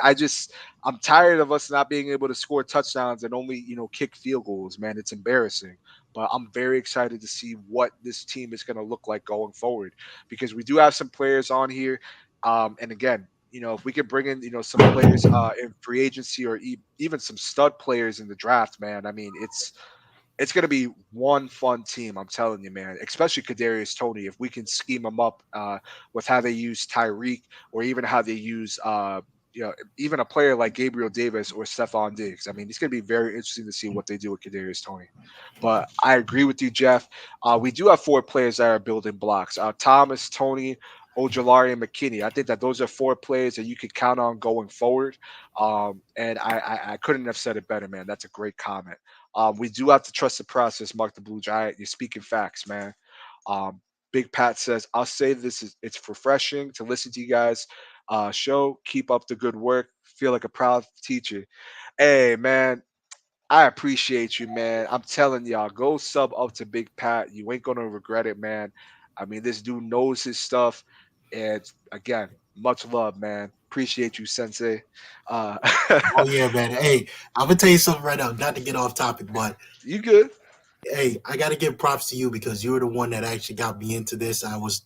I'm tired of us not being able to score touchdowns and only, kick field goals, man. It's embarrassing. But I'm very excited to see what this team is going to look like going forward because we do have some players on here. And again, if we could bring in, some players in free agency or even some stud players in the draft, man. I mean, it's going to be one fun team. I'm telling you, man. Especially Kadarius Tony. If we can scheme him up with how they use Tyreek, or even how they use, even a player like Gabriel Davis or Stephon Diggs. I mean, it's going to be very interesting to see what they do with Kadarius Tony. But I agree with you, Jeff. We do have four players that are building blocks: Thomas, Tony, Ojolari, and McKinney. I think that those are four players that you could count on going forward. And I couldn't have said it better, man. That's a great comment. We do have to trust the process, Mark the Blue Giant. You're speaking facts, man. Um, Big Pat says, I'll say this is it's refreshing to listen to you guys show. Keep up the good work. Feel like a proud teacher. Hey, man, I appreciate you, man. I'm telling y'all, go sub up to Big Pat. You ain't gonna regret it, man. I mean, this dude knows his stuff. And again, much love, man. Appreciate you, Sensei. Uh, Oh yeah, man. Hey, I'm gonna tell you something right now. Not to get off topic, but you good? hey, I got to give props to you because you were the one that actually got me into this. I was,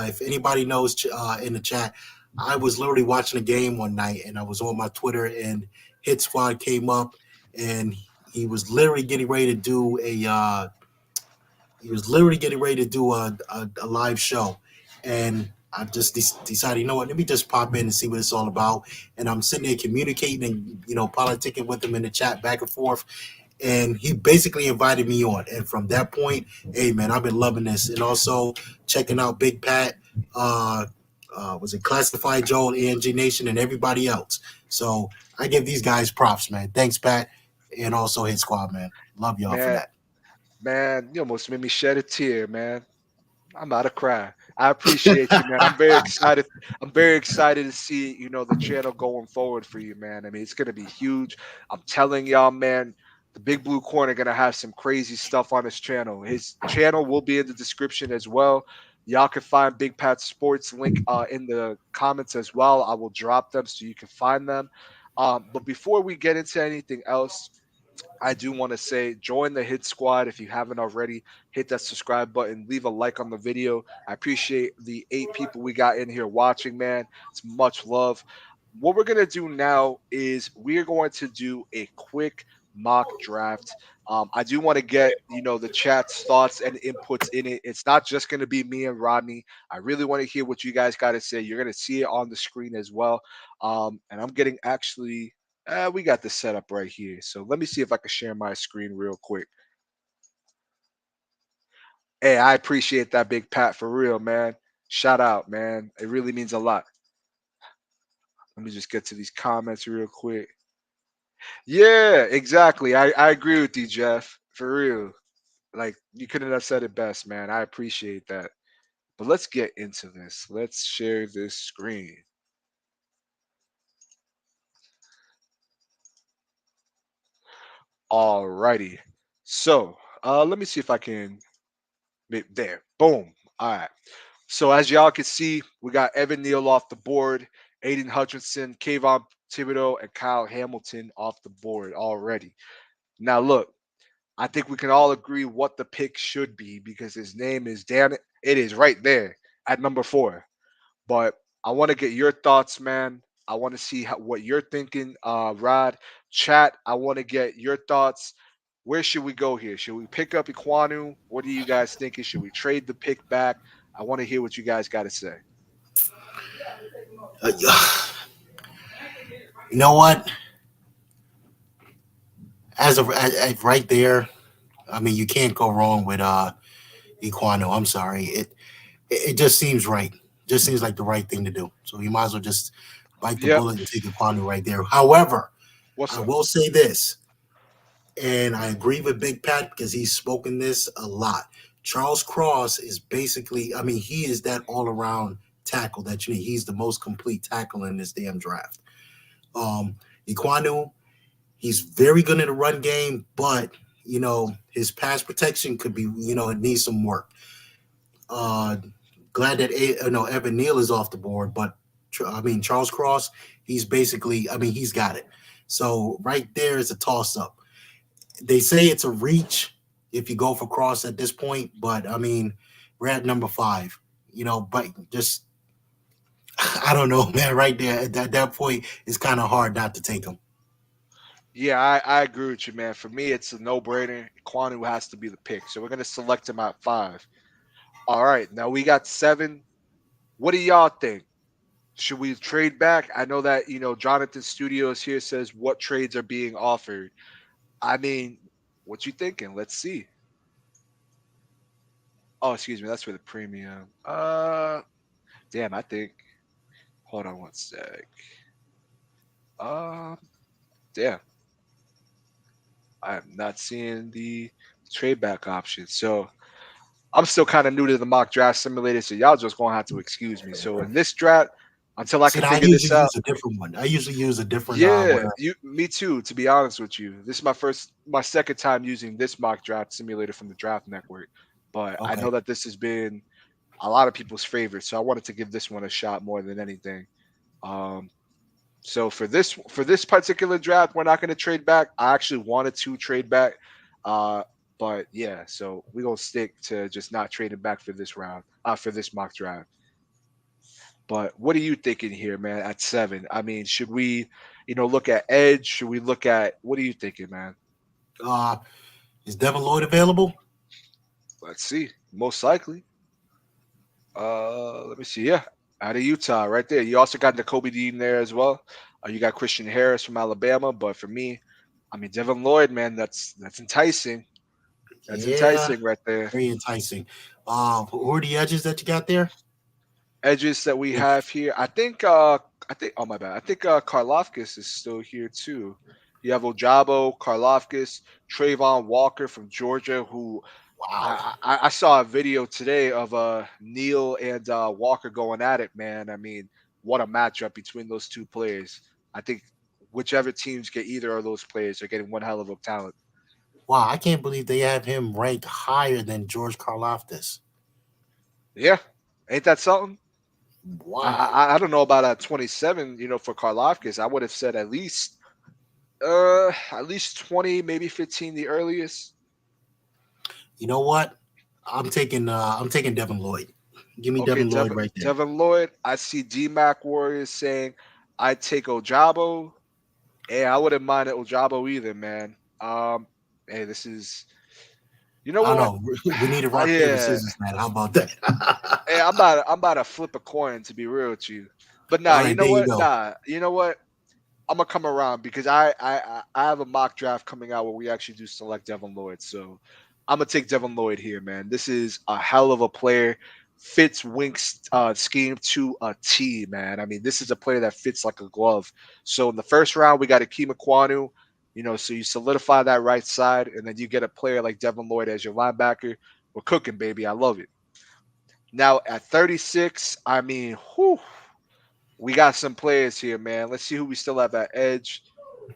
if anybody knows in the chat, I was literally watching a game one night and I was on my Twitter and Hit Squad came up and he was literally getting ready to do a live show, and I just decided, you know what, let me just pop in and see what it's all about. And I'm sitting there communicating and politicking with him in the chat back and forth, and he basically invited me on. And from that point, hey man, I've been loving this, and also checking out Big Pat, uh, was it Classified Joel, ANG Nation, and everybody else. So I give these guys props, man. Thanks, Pat, and also Hit Squad, man. Love y'all for Man, that. man, you almost made me shed a tear, man. I'm about to cry. I appreciate you, man. I'm very excited. I'm very excited to see, the channel going forward for you, man. I mean, it's gonna be huge. I'm telling y'all, man, the Big Blue Corner gonna have some crazy stuff on his channel. His channel will be in the description as well. Y'all can find Big Pat Sports link in the comments as well. I will drop them so you can find them. But before we get into anything else, I do want to say join the Hit Squad if you haven't already. Hit that subscribe button, leave a like on the video. I appreciate the 8 people we got in here watching, man. It's much love. What we're going to do now is we're going to do a quick mock draft. I do want to get, the chat's thoughts and inputs in it. It's not just going to be me and Rodney. I really want to hear what you guys got to say. You're going to see it on the screen as well. And I'm getting actually we got this set up right here. So let me see if I can share my screen real quick. Hey, I appreciate that, Big Pat, for real, man. Shout out, man. It really means a lot. Let me just get to these comments real quick. Yeah, exactly. I agree with you, Jeff. For real. Like, you couldn't have said it best, man. I appreciate that. But let's get into this. Let's share this screen. Alrighty. So, let me see if I can. There. Boom. All right. So as y'all can see, we got Evan Neal off the board, Aiden Hutchinson, Kayvon Thibodeau, and Kyle Hamilton off the board already. Now look, I think we can all agree what the pick should be because his name is damn it. It is right there at number 4. But I want to get your thoughts, man. I want to see what you're thinking, Rod. Chat, I want to get your thoughts. Where should we go here? Should we pick up Iquanu? What are you guys thinking? Should we trade the pick back? I want to hear what you guys got to say. Uh, you know what? right there, I mean, you can't go wrong with Equano. I'm sorry. It just seems right. Just seems like the right thing to do. So you might as well just bite the Yep. bullet and take Equano right there. However, What's I up? will say this, and I agree with Big Pat because he's spoken this a lot. Charles Cross is basically, I mean, he is that all around tackle that you need. He's the most complete tackle in this damn draft. Um, Equanu, he's very good in the run game, but his pass protection could be, it needs some work. Uh, Glad that Evan Neal is off the board, but I mean Charles Cross, he's basically, I mean, he's got it. So right there is a toss up. They say it's a reach if you go for Cross at this point, but I mean we're at number 5, but just I don't know, man. Right there at that point, it's kind of hard not to take him. Yeah, I agree with you, man. For me, it's a no-brainer. Kwanu has to be the pick, so we're gonna select him at 5. All right, now we got 7. What do y'all think? Should we trade back? I know that Jonathan Studios here says what trades are being offered. I mean, what you thinking? Let's see. Oh, excuse me, that's for the premium. Damn, I think. Hold on one sec. Um, Damn, I'm not seeing the trade back option. So I'm still kind of new to the mock draft simulator, so y'all just gonna have to excuse me. So in this draft, until I See, can I figure this usually out, use a different one. I usually use a different yeah, where. me too. To be honest with you, this is my second time using this mock draft simulator from the Draft Network, but I Okay. know that this has been a lot of people's favorite, so I wanted to give this one a shot more than anything. Um, so for this particular draft, we're not going to trade back. I actually wanted to trade back, uh, but yeah, so we're gonna stick to just not trading back for this round, for this mock draft. But what are you thinking here, man? At 7, I mean, should we, look at edge? Should we look at what are you thinking, man? Uh, is Devin Lloyd available? Let's see. Most likely. Let me see. Yeah, out of Utah, right there. You also got N'Kobe Dean there as well. You got Christian Harris from Alabama, but for me, I mean Devin Lloyd, man, that's enticing. That's Yeah, enticing right there. very enticing. Who are the edges that you got there? Edges that we If have here. I think oh my bad. I think Karlofkis is still here too. You have Ojabo, Karlofkis, Trayvon Walker from Georgia, who wow, I saw a video today of Neal and Walker going at it, man. I mean, what a matchup between those two players. I think whichever teams get either of those players are getting one hell of a talent. wow, I can't believe they have him ranked higher than George Karlaftis. Yeah, ain't that something? Wow. I don't know about 27. For Karlofkis, I would have said at least 20, maybe 15, the earliest. You know what? I'm taking Devin Lloyd. Give me Okay, Devin Lloyd right there. Devin Lloyd. I see DMAC Warriors saying I'd take Ojabo. Hey, I wouldn't mind Ojabo either, man. Hey, this is you know I what? know. We need a rock paper Yeah. scissors, man. How about that? Hey, I'm about to flip a coin to be real with you. But nah, All you right, know there you what? go. Nah, you know what? I'm gonna come around because I have a mock draft coming out where we actually do select Devin Lloyd. So I'm gonna take Devin Lloyd here, man. This is a hell of a player. Fits Wink's scheme to a T, man. I mean, this is a player that fits like a glove. So in the first round, we got Akeem Kwanu. So you solidify that right side, and then you get a player like Devin Lloyd as your linebacker. We're cooking, baby. I love it. Now at 36, I mean, whew, we got some players here, man. Let's see who we still have at edge.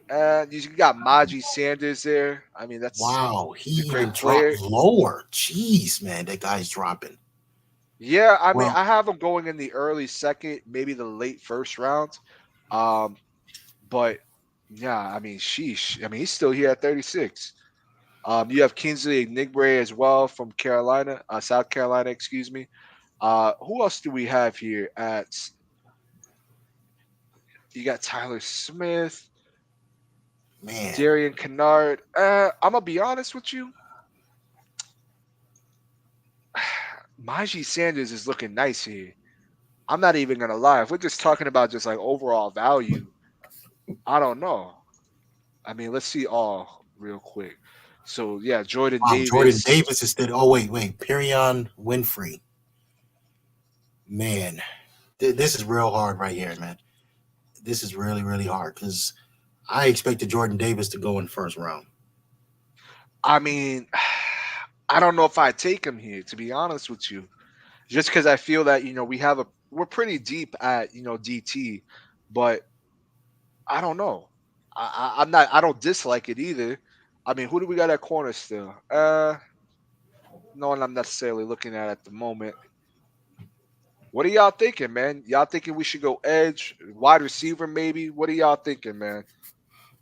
And you got Maji Sanders there. I mean, Wow, he he's a even great dropped player. lower. Jeez, man, that guy's dropping. Yeah, I mean, Well, I have him going in the early second, maybe the late first round. Um, but yeah, I mean, sheesh. I mean, he's still here at 36. You have Kingsley Enigbre as well from Carolina, South Carolina, excuse me. Who else do we have here at you got Tyler Smith, man, Darian Kennard. I'm gonna be honest with you. Maji Sanders is looking nice here. I'm not even gonna lie. If we're just talking about just like overall value, I don't know. I mean, let's see. Oh, real quick. So yeah, Jordan Wow, Jordan Davis. Davis instead. Oh wait, Perion Winfrey. Man, this is real hard right here, man. This is really hard because I expected Jordan Davis to go in the first round. I mean, I don't know if I take him here, to be honest with you, just because I feel that we're pretty deep at DT, but I don't know. I'm not. I don't dislike it either. I mean, who do we got at corner still? No one I'm necessarily looking at the moment. What are y'all thinking, man? Y'all thinking we should go edge, wide receiver, maybe? What are y'all thinking, man?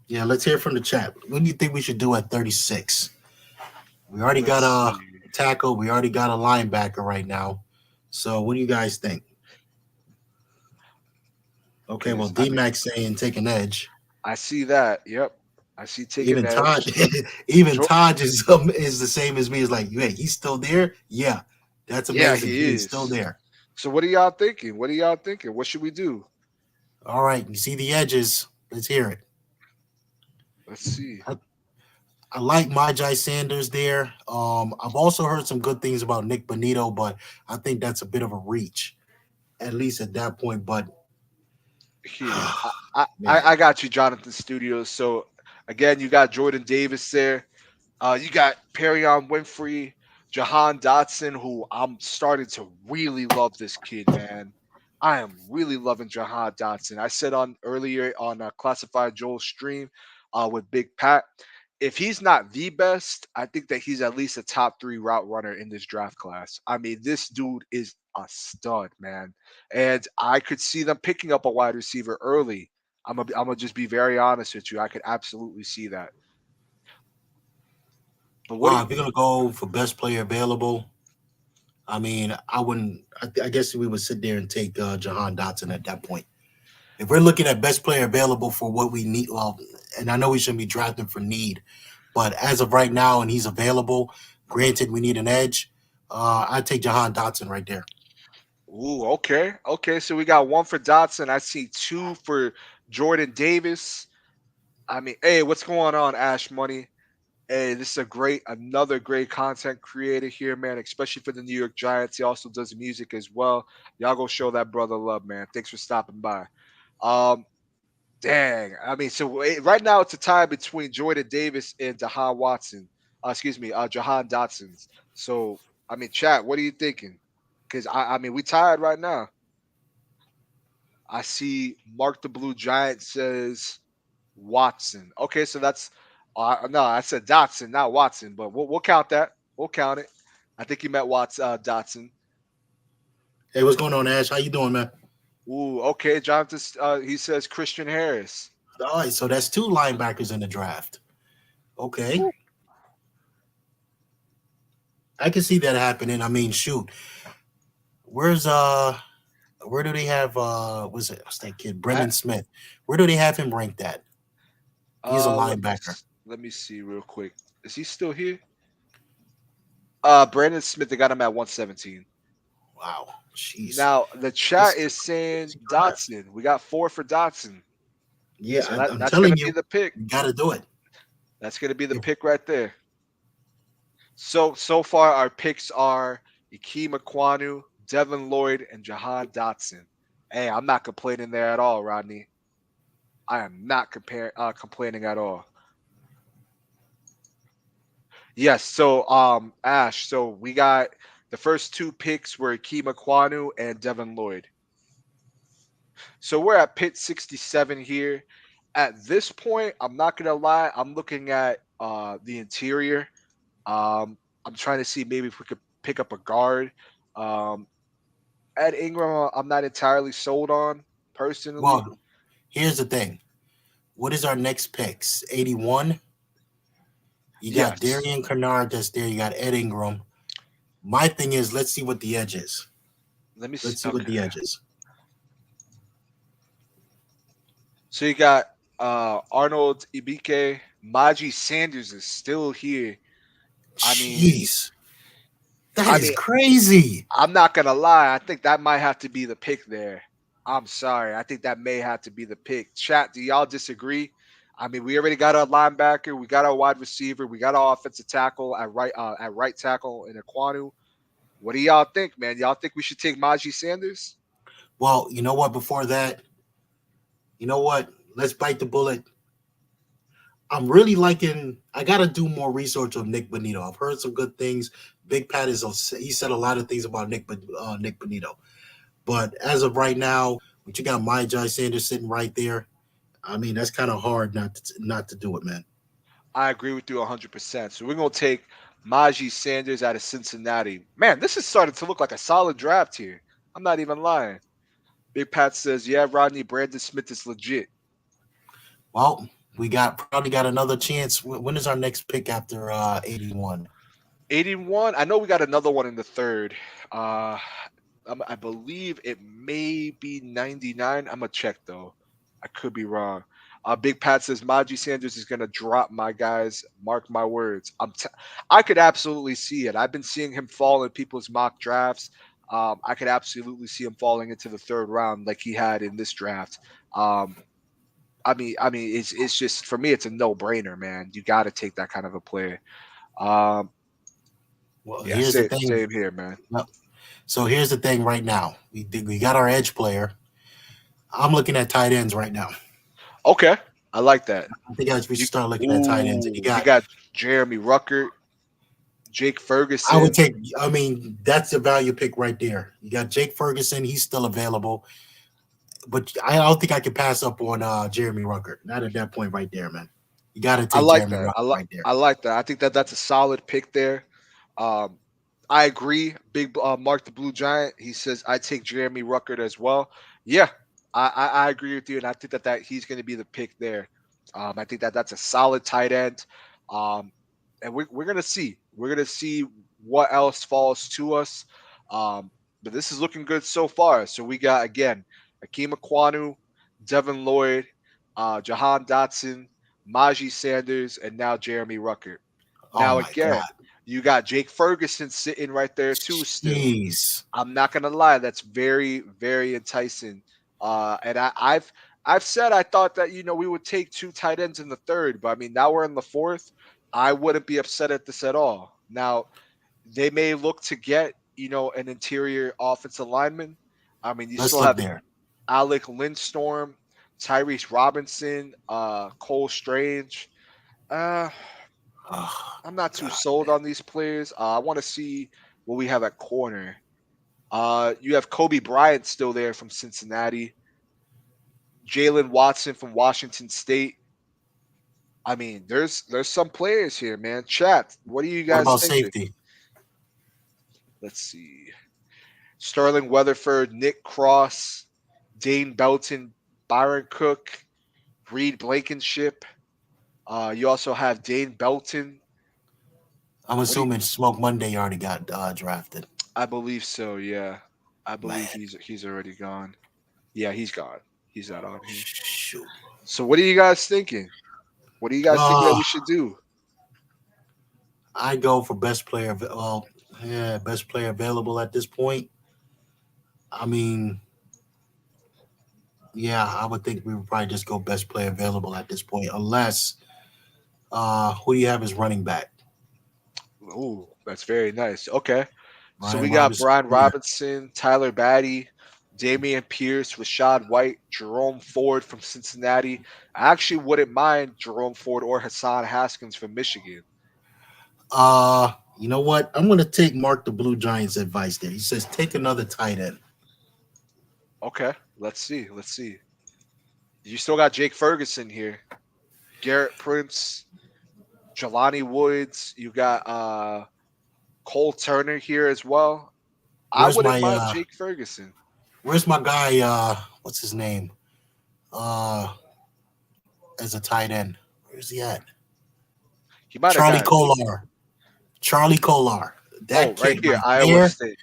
Yeah, let's hear from the chat. What do you think we should do at 36? We already Let's got a see. tackle. We already got a linebacker right now. So what do you guys think? Okay, well, Because I mean, D-Mac saying take an edge. I see that. Yep, I see taking Even Todd, edge. even Jo- Todd is the same as me. Is like, hey, he's still there. Yeah, that's yeah, amazing. he He is still is. there. So what are y'all thinking? What are y'all thinking? What should we do? All right, you see the edges. Let's hear it. Let's see. I, I like Maji Sanders there. I've also heard some good things about Nick Bonito, but I think that's a bit of a reach, at least at that point. But Here, I man, got you, Jonathan Studios. So again, you got Jordan Davis there. You got Perion Winfrey, Jahan Dotson, who I'm starting to really love this kid, man. I am really loving Jahan Dotson. I said on earlier on Classified Joel's stream with Big Pat, if he's not the best, I think that he's at least a top three route runner in this draft class. I mean, this dude is a stud, man. And I could see them picking up a wide receiver early. I'm gonna just be very honest with you. I could absolutely see that. But what do wow, you, if you're gonna go for best player available, I mean, I wouldn't. I guess we would sit there and take Jahan Dotson at that point. If we're looking at best player available for what we need, well, and I know we shouldn't be drafting for need, but as of right now, and he's available. Granted, we need an edge. I'd take Jahan Dotson right there. Ooh, okay. Okay, so we got one for Dotson. I see two for Jordan Davis. I mean, hey, what's going on, Ash Money? Hey, this is another great content creator here, man, especially for the New York Giants. He also does music as well. Y'all go show that brother love, man. Thanks for stopping by. Um, dang. I mean, so right now it's a tie between Jordan Davis and Jahan Watson. Excuse me, Jahan Dotson. So, I mean, chat, what are you thinking? Because I mean, we tied right now. I see Mark the Blue Giant says Watson. Okay, so that's no, I said Dotson, not Watson, but we'll count that. We'll count it. I think you meant Dotson. Hey, what's going on, Ash? How you doing, man? Ooh, okay. Jonathan, he says Christian Harris. All right, so that's two linebackers in the draft. Okay, Ooh, I can see that happening. I mean, shoot, where's where do they have what's that kid I, Brendan Smith? Where do they have him ranked at? He's a linebacker. let me see real quick. Is he still here? Brandon Smith. They got him at 117. Wow, jeez, Now the this chat is is a saying crazy draft. Dotson. We got four for Dotson. Yeah, So I'm that's telling gonna be you, the pick. you got to do it. That's gonna be the If, pick right there. So far our picks are Ikem Ekwonu, Devin Lloyd, and Jahan Dotson. Hey, I'm not complaining there at all, Rodney. I am not complaining at all. Yes, so Ash, so we got the first two picks were Ikem Ekwonu and Devin Lloyd. So we're at pit 67 here. At this point, I'm not gonna lie, I'm looking at the interior. I'm trying to see maybe if we could pick up a guard. Um, Ed Ingram, I'm not entirely sold on personally. well, here's the thing. What is our next picks? 81. You got Yes. Darian Kennard that's there. You got Ed Ingram. My thing is, let's see what the edge is. Let me see. Let's see what Okay. the edge is. So you got Arnold Ibike. Maji Sanders is still here. I mean, Jeez, that I is mean, crazy. I'm not gonna lie. I think that might have to be the pick there. I'm sorry. I think that may have to be the pick. Chat, do y'all disagree? I mean, we already got our linebacker, we got our wide receiver, we got our offensive tackle at right tackle in Aquanu. What do y'all think, man? Y'all think we should take Maji Sanders? Well, you know what? Before that, you know what? Let's bite the bullet. I'm really liking. I got to do more research on Nick Bonito. I've heard some good things. Big Pat he said a lot of things about Nick Bonito. But as of right now, when you got Maji Sanders sitting right there, I mean that's kind of hard not to do it, man. I agree with you 100%. So we're going to take Maji Sanders out of Cincinnati. Man, this is starting to look like a solid draft here. I'm not even lying. Big Pat says, yeah, Rodney, Brandon Smith is legit. Well, we probably got another chance. When is our next pick after 81? 81. I know we got another one in the third. Uh, I believe it may be 99. I'm going to check, though. I could be wrong. Big Pat says Maji Sanders is going to drop my guys. Mark my words. I could absolutely see it. I've been seeing him fall in people's mock drafts. I could absolutely see him falling into the third round like he had in this draft. Um, it's just for me, it's a no brainer, man. You got to take that kind of a player. Um, Well, yeah, here's the thing. same here, man. Yep. So here's the thing. Right now, we got our edge player. I'm looking at tight ends right now. Okay, I like that. I think we You should start looking at tight ends. And you got Jeremy Ruckert, Jake I would Ferguson. take. I mean, that's a value pick right there. You got Jake Ferguson. He's still available, but I don't think I can pass up on Jeremy Ruckert. Not at that point right there, man. You got to I take like Jeremy that. Ruckert right there. I like that. I think that that's a solid pick there. Um, I agree. Big Mark the Blue Giant. He says I take Jeremy Ruckert as well. Yeah, I agree with you, and I think that he's going to be the pick there. I think that that's a solid tight end. Um, and we're gonna see. We're gonna see what else falls to us. Um, but this is looking good so far. So we got again Akeem Aquanu, Devin Lloyd, Jahan Dotson, Maji Sanders, and now Jeremy Ruckert. Oh Now my God, again, you got Jake Ferguson sitting right there too. Still, jeez. I'm not gonna lie, that's very, very enticing. And I've said I thought that we would take two tight ends in the third, but I mean now we're in the fourth. I wouldn't be upset at this at all. Now they may look to get an interior offensive lineman. I mean you Let's still look have there. Alec Lindstorm, Tyrese Robinson, Cole Strange. Uh, Oh I'm not too God, sold on these players. I want to see what we have at corner. You have Kobe Bryant still there from Cincinnati. Jalen Watson from Washington State. I mean, there's some players here, man. Chat. What are you what guys about thinking? safety? Let's see. Sterling Weatherford, Nick Cross, Dane Belton, Byron Cook, Reed Blankenship. You also have Dane Belton. I'm What do you, assuming Smoke Monday already got drafted. I believe so. Yeah, I believe Man, he's already gone. Yeah, he's gone. He's not on here. shoot. So what are you guys thinking? What are you guys thinking that Uh, we should do? I go for best player. Well, yeah, best player available at this point. I mean, yeah, I would think we would probably just go best player available at this point, unless who do you have as running back? Ooh, that's very nice. Okay. So Ryan we got Robinson. Brian Yeah. Robinson, Tyler Batty, Damian Pierce, Rashad White, Jerome Ford from Cincinnati. I actually wouldn't mind Jerome Ford or Hassan Haskins from Michigan. You know what? I'm gonna take Mark the Blue Giants advice there. He says take another tight end. Okay. Let's see. Let's see. You still got Jake Ferguson here. Garrett Prince, Jelani Woods. You got Cole Turner here as well. I Where's wouldn't my mind Jake Ferguson. where's my guy what's his name? Uh as a tight end. Where's he at? He might have Charlie got Kolar. Charlie Kolar. oh That right kid here, right Iowa there. State.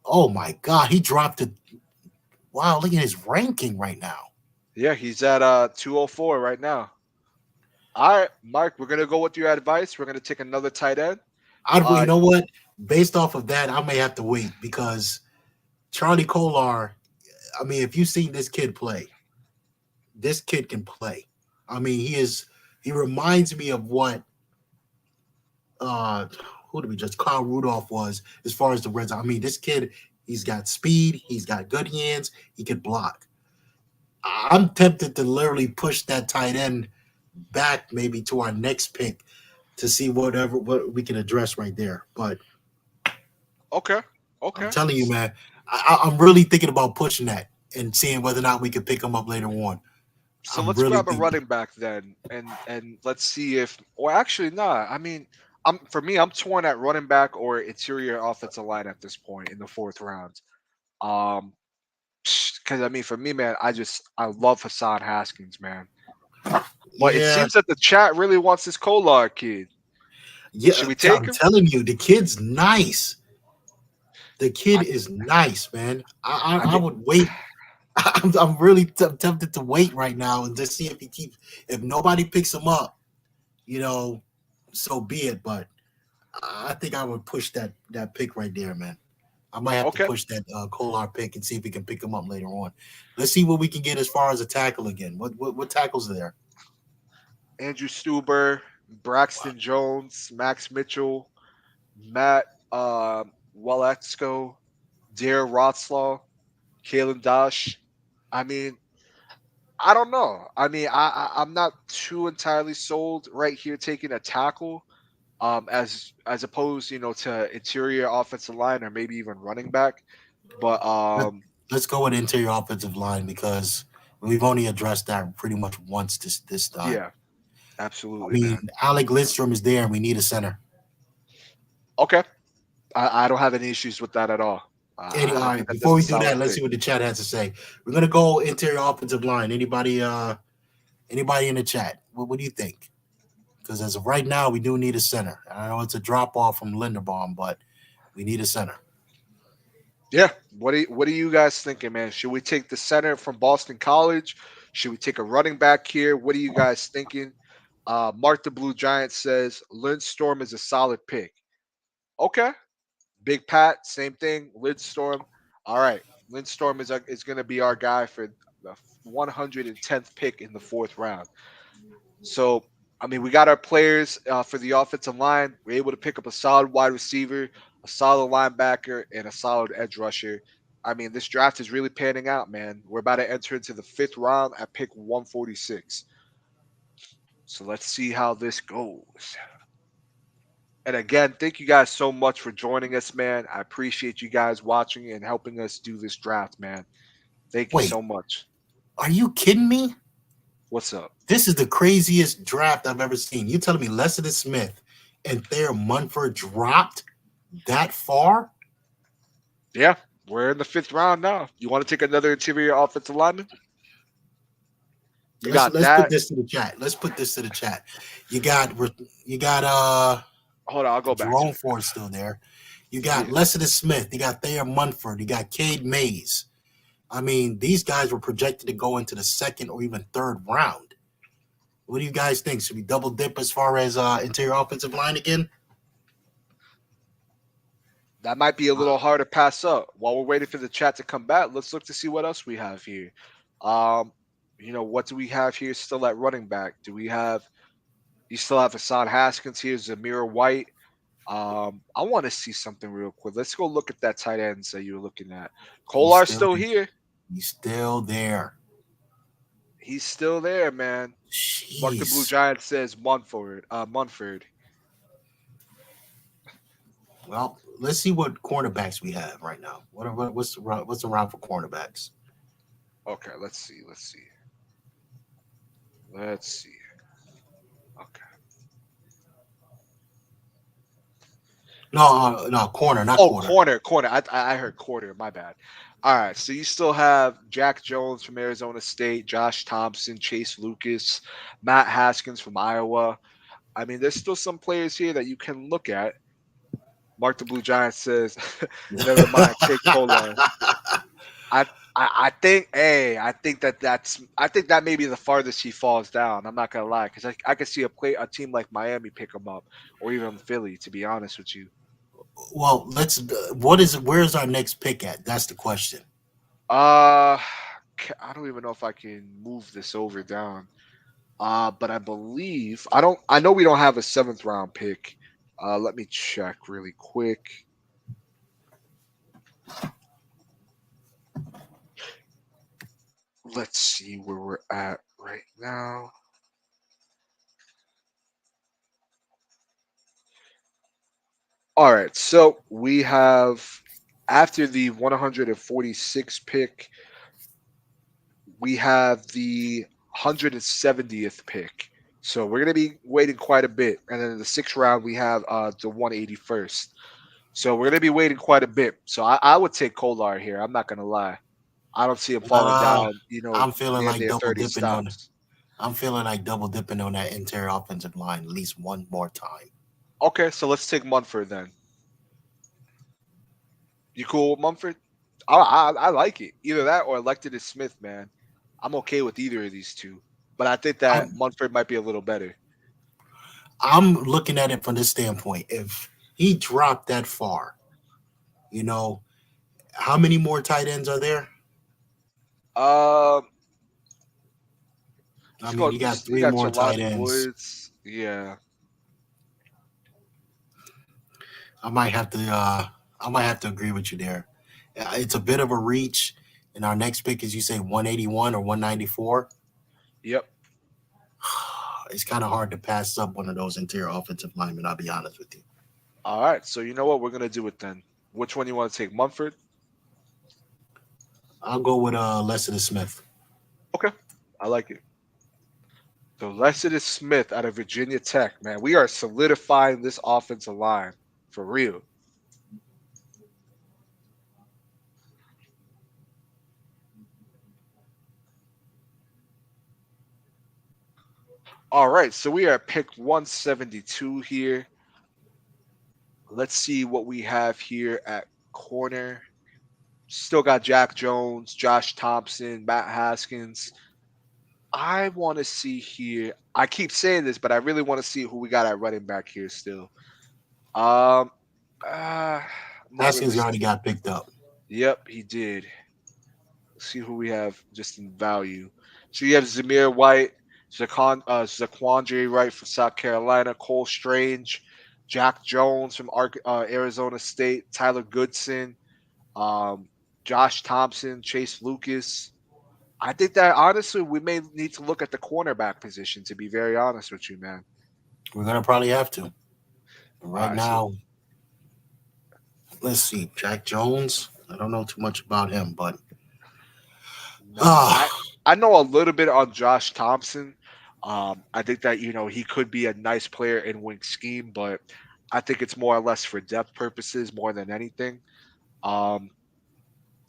Oh my God, he dropped it. Wow, look at his ranking right now. Yeah, he's at 204 right now. All right, Mark, we're gonna go with your advice. We're gonna take another tight end. You Uh, know what? Based off of that, I may have to wait because Charlie Kolar. I mean, if you've seen this kid play, this kid can play. I mean, he is. He reminds me of what uh who did we just Carl Rudolph was as far as the red zone. I mean, this kid, he's got speed, he's got good hands, he could block. I'm tempted to literally push that tight end back maybe to our next pick to see what we can address right there. But Okay. I'm Okay. telling you, man, I'm really thinking about pushing that and seeing whether or not we can pick him up later on. So I'm let's really grab a thinking. running back then, and let's see if, or actually not. I mean, for me, I'm torn at running back or interior offensive line at this point in the fourth round. Um, because I mean, for me, man, I love Hassan Haskins, man. But it Yeah, seems that the chat really wants this Kolar kid. yeah. Should we take I'm him? telling you, the kid's nice. The kid I, is nice, man. I I mean, would wait. I'm really tempted to wait right now and just see if he keeps. If nobody picks him up, you know, so be it. But I think I would push that pick right there, man. I might have to okay. push that Kolar pick and see if we can pick him up later on. Let's see what we can get as far as a tackle again. What tackles are there? Andrew Stuber, Braxton Jones, Max Mitchell, Matt Waletzko, Dare Rotzlaw, Kalen Dosh. I mean, I don't know. I mean, I'm not too entirely sold right here taking a tackle, as opposed, to interior offensive line or maybe even running back. But Let, let's go with interior offensive line because we've only addressed that pretty much once this time. yeah, I absolutely, mean, man. Alec Lindstrom is there, and we need a center. Okay, I don't have any issues with that at all. All I think right, that before that's a we do solid that, let's pick. see what the chat has to say. We're gonna go interior offensive line. Anybody in the chat? What do you think? Because as of right now, we do need a center. I know it's a drop off from Linderbaum, but we need a center. Yeah. What are you guys thinking, man? Should we take the center from Boston College? Should we take a running back here? What are you guys thinking? Mark the Blue Giant says Lindstorm is a solid pick. Okay. Big Pat, same thing. Lindstorm. All right. Lindstorm is going to be our guy for the 110th pick in the fourth round. So, I mean, we got our players for the offensive line. We're able to pick up a solid wide receiver, a solid linebacker, and a solid edge rusher. I mean, this draft is really panning out, man. We're about to enter into the fifth round at pick 146. So let's see how this goes. And again, thank you guys so much for joining us, man. I appreciate you guys watching and helping us do this draft, man. Thank you Wait, so much. are you kidding me? What's up? This is the craziest draft I've ever seen. You telling me Lessiter Smith and Thayer Munford dropped that far? Yeah, we're in the fifth round now. You want to take another interior offensive lineman? You got Let's put that. this to the chat. Let's put this to the chat. You got you got Hold on, I'll go back to Jerome it. Ford still there. You got Yeah, Lessiter Smith. You got Thayer Munford. You got Cade Mays. I mean, these guys were projected to go into the second or even third round. What do you guys think? Should we double dip as far as interior offensive line again? that might be a little hard to pass up. While we're waiting for the chat to come back, let's look to see what else we have here. Um, what do we have here still at running back? You still have Hassan Haskins here, Zamir White. I want to see something real quick. Let's go look at that tight ends that you were looking at. He's Kolar's still still here. he's still there. He's still there, man. Mark the Blue Jeez. Giant says Munford. Munford. Well, let's see what cornerbacks we have right now. What's around for cornerbacks? Okay, let's see. Let's see. Let's see. Okay. No, corner, not Oh, quarter. corner. I heard quarter. My bad. All right. So you still have Jack Jones from Arizona State, Josh Thompson, Chase Lucas, Matt Haskins from Iowa. I mean, there's still some players here that you can look at. Mark the Blue Giant says, "Never mind, take Kolar." I, I think, hey, I think that may be the farthest he falls down. I'm not gonna lie, because I could see a team like Miami pick him up, or even Philly. To be honest with you. Well, let's. Where's our next pick at? That's the question. Uh, I don't even know if I can move this over down. But I believe I don't. I know we don't have a seventh round pick. Let me check really quick. Let's see where we're at right now. All right, so we have after the 146 pick, we have the 170th pick. So we're gonna be waiting quite a bit, and then in the sixth round we have the 181st. So we're gonna be waiting quite a bit. So I would take Kolar here. I'm not gonna lie. I don't see him falling Uh, down. I'm feeling Damn like near double 30 dipping on. stops. I'm feeling like double dipping on that interior offensive line at least one more time. Okay, so let's take Munford then. You cool with Munford? I like it. Either that or elected as Smith, man. I'm okay with either of these two, but I think that I'm Munford might be a little better. I'm looking at it from this standpoint. If he dropped that far, you know, how many more tight ends are there? Um, I mean, you got You three got more tight Jelani ends. Woods. Yeah. I might have to. I might have to agree with you there. It's a bit of a reach. And our next pick is you say 181 or 194. Yep. It's kind of hard to pass up one of those interior offensive linemen. I'll be honest with you. All right. So you know what? We're gonna do it then. Which one you want to take, Munford? I'll go with Lester Smith. Okay. I like it. So Lexington Smith out of Virginia Tech, man. We are solidifying this offensive line for real. All right. So we are at pick 172 here. Let's see what we have here at corner. Still got Jack Jones, Josh Thompson, Matt Haskins. I want to see here. I keep saying this, but I really want to see who we got at running back here still. Um, I'm not really. Haskins already got picked up. Yep, he did. Let's see who we have just in value. So you have Zamir White, Zaquan J. Wright from South Carolina, Cole Strange, Jack Jones from Arizona State, Tyler Goodson, um, Josh Thompson, Chase Lucas. I think that honestly, we may need to look at the cornerback position. To be very honest with you, man. We're gonna probably have to. But All right right, so now, let's see. Jack Jones. I don't know too much about him, but no, ah, I know a little bit on Josh Thompson. I think that he could be a nice player in wing scheme, but I think it's more or less for depth purposes more than anything. Um,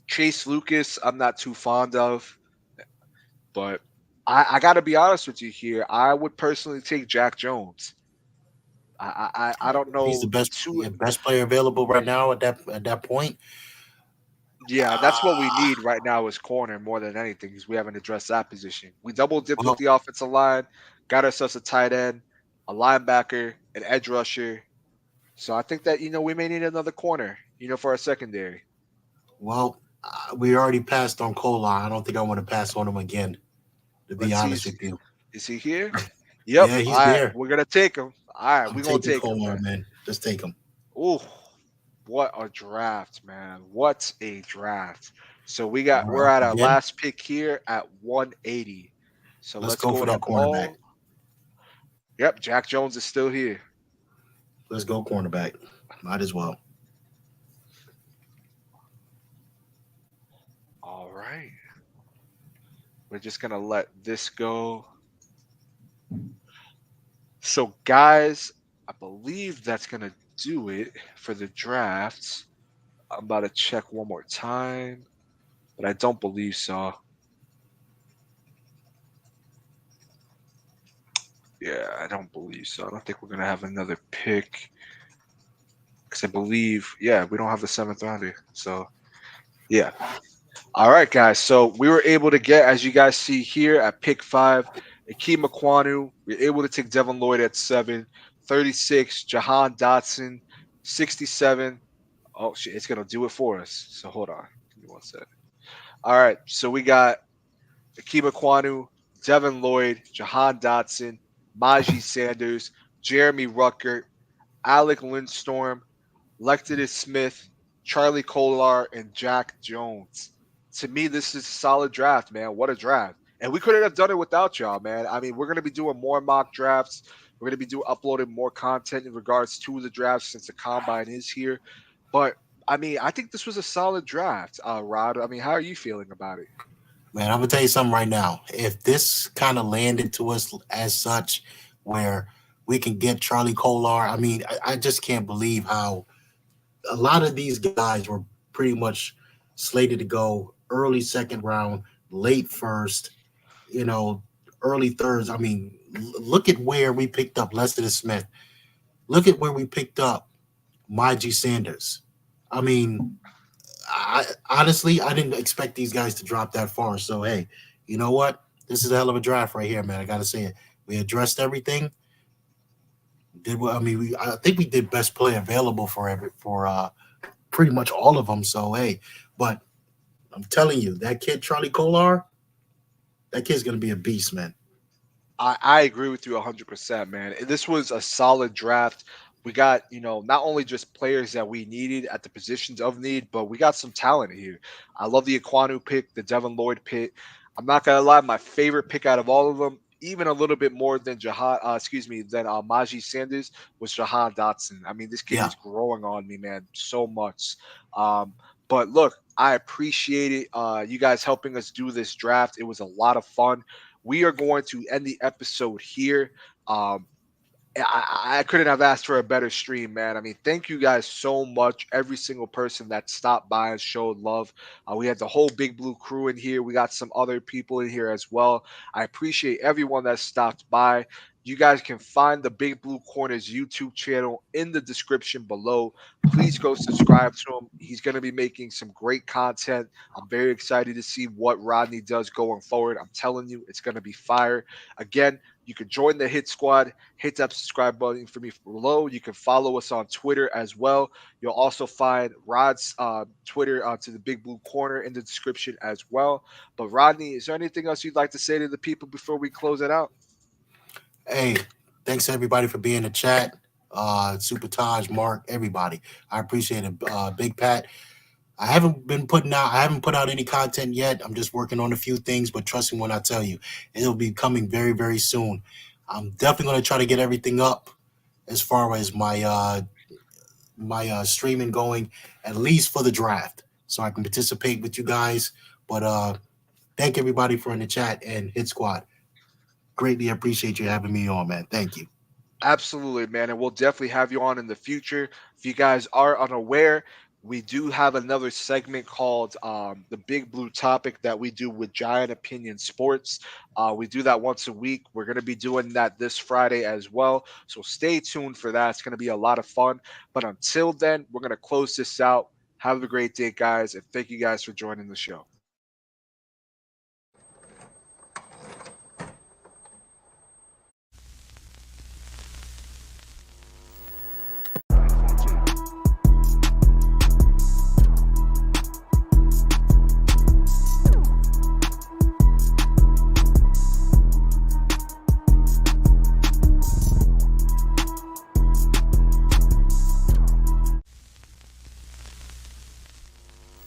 Chase Lucas, I'm not too fond of, but I got to be honest with you here. I would personally take Jack Jones. I don't he's the know best too. best player available right now at that point. Yeah, that's what we need right now is corner more than anything because we haven't addressed that position. We double dipped with Well, the offensive line, got ourselves a tight end, a linebacker, an edge rusher. So I think that we may need another corner, for our secondary. we already passed on Kolar. I don't think I want to pass on him again. To be Let's see, honest with you, is he here? Yep. yeah, All he's right, there. we're gonna take him. All right, I'm we're gonna taking take him, Kolar, man. man. Just take him. Ooh, what a draft, man! What a draft. So We're we're up at our again. last pick here at 180. So Let's let's go go for to that cornerback. all. Yep, Jack Jones is still here. Let's go cornerback. Might as well. All right. We're just going to let this go. So, guys, I believe that's going to do it for the drafts. I'm about to check one more time, but I don't believe so. Yeah, I don't believe so. I don't think we're going to have another pick because I believe, yeah, we don't have the seventh rounder. So, yeah. All right, guys. So we were able to get, as you guys see here at pick 5, Akeem Aquanu. We were able to take Devin Lloyd at 7, 36, Jahan Dotson, 67. Oh, shit, it's going to do it for us. So hold on. Give me one sec. All right. So we got Akeem Aquanu, Devin Lloyd, Jahan Dotson, Maji Sanders, Jeremy Ruckert, Alec Lindstorm, Lectus Smith, Charlie Kolar, and Jack Jones. To me, this is a solid draft, man. What a draft. And we couldn't have done it without y'all, man. I mean, we're gonna be doing more mock drafts. We're gonna be uploading more content in regards to the draft since the combine is here. But I mean, I think this was a solid draft, Rod. I mean, how are you feeling about it? Man, I'm gonna tell you something right now. If this kind of landed to us as such, where we can get Charlie Kolar, I mean, I just can't believe how a lot of these guys were pretty much slated to go early second round, late first, you know, early thirds. I mean, look at where we picked up Lester Smith. Look at where we picked up Maji Sanders. I mean, honestly, I didn't expect these guys to drop that far. So hey, you know what? This is a hell of a draft right here, man. I gotta say it. We addressed everything. Did what I mean? I think we did best play available for pretty much all of them. So hey, but I'm telling you, that kid Charlie Kolar, that kid's gonna be a beast, man. I agree with you 100%, man. This was a solid draft. We got, not only just players that we needed at the positions of need, but we got some talent here. I love the Aquanu pick, the Devin Lloyd pick. I'm not gonna lie, my favorite pick out of all of them, even a little bit more than Maji Sanders, was Jahan Dotson. I mean, this kid Yeah. is growing on me, man, so much. Um, but look, I appreciate it. You guys helping us do this draft. It was a lot of fun. We are going to end the episode here. Um, I couldn't have asked for a better stream, man. I mean, thank you guys so much. Every single person that stopped by and showed love. We had the whole Big Blue crew in here. We got some other people in here as well. I appreciate everyone that stopped by. You guys can find the Big Blue Corners YouTube channel in the description below. Please go subscribe to him. He's going to be making some great content. I'm very excited to see what Rodney does going forward. I'm telling you, it's going to be fire. Again, you can join the Hit Squad. Hit that subscribe button for me below. You can follow us on Twitter as well. You'll also find Rod's Twitter to the Big Blue Corner in the description as well. But Rodney, is there anything else you'd like to say to the people before we close it out? Hey, thanks everybody for being in the chat. Super Taj, Mark, everybody. I appreciate it. Big Pat. I haven't put out any content yet. I'm just working on a few things, but trust me when I tell you, it'll be coming very, very soon. I'm definitely going to try to get everything up as far as my streaming going, at least for the draft, so I can participate with you guys. But thank everybody for in the chat and Hit Squad. Greatly appreciate you having me on, man. Thank you. Absolutely, man. And we'll definitely have you on in the future. If you guys are unaware, we do have another segment called the Big Blue Topic that we do with Giant Opinion Sports. We do that once a week. We're going to be doing that this Friday as well. So stay tuned for that. It's going to be a lot of fun. But until then, we're going to close this out. Have a great day, guys. And thank you guys for joining the show.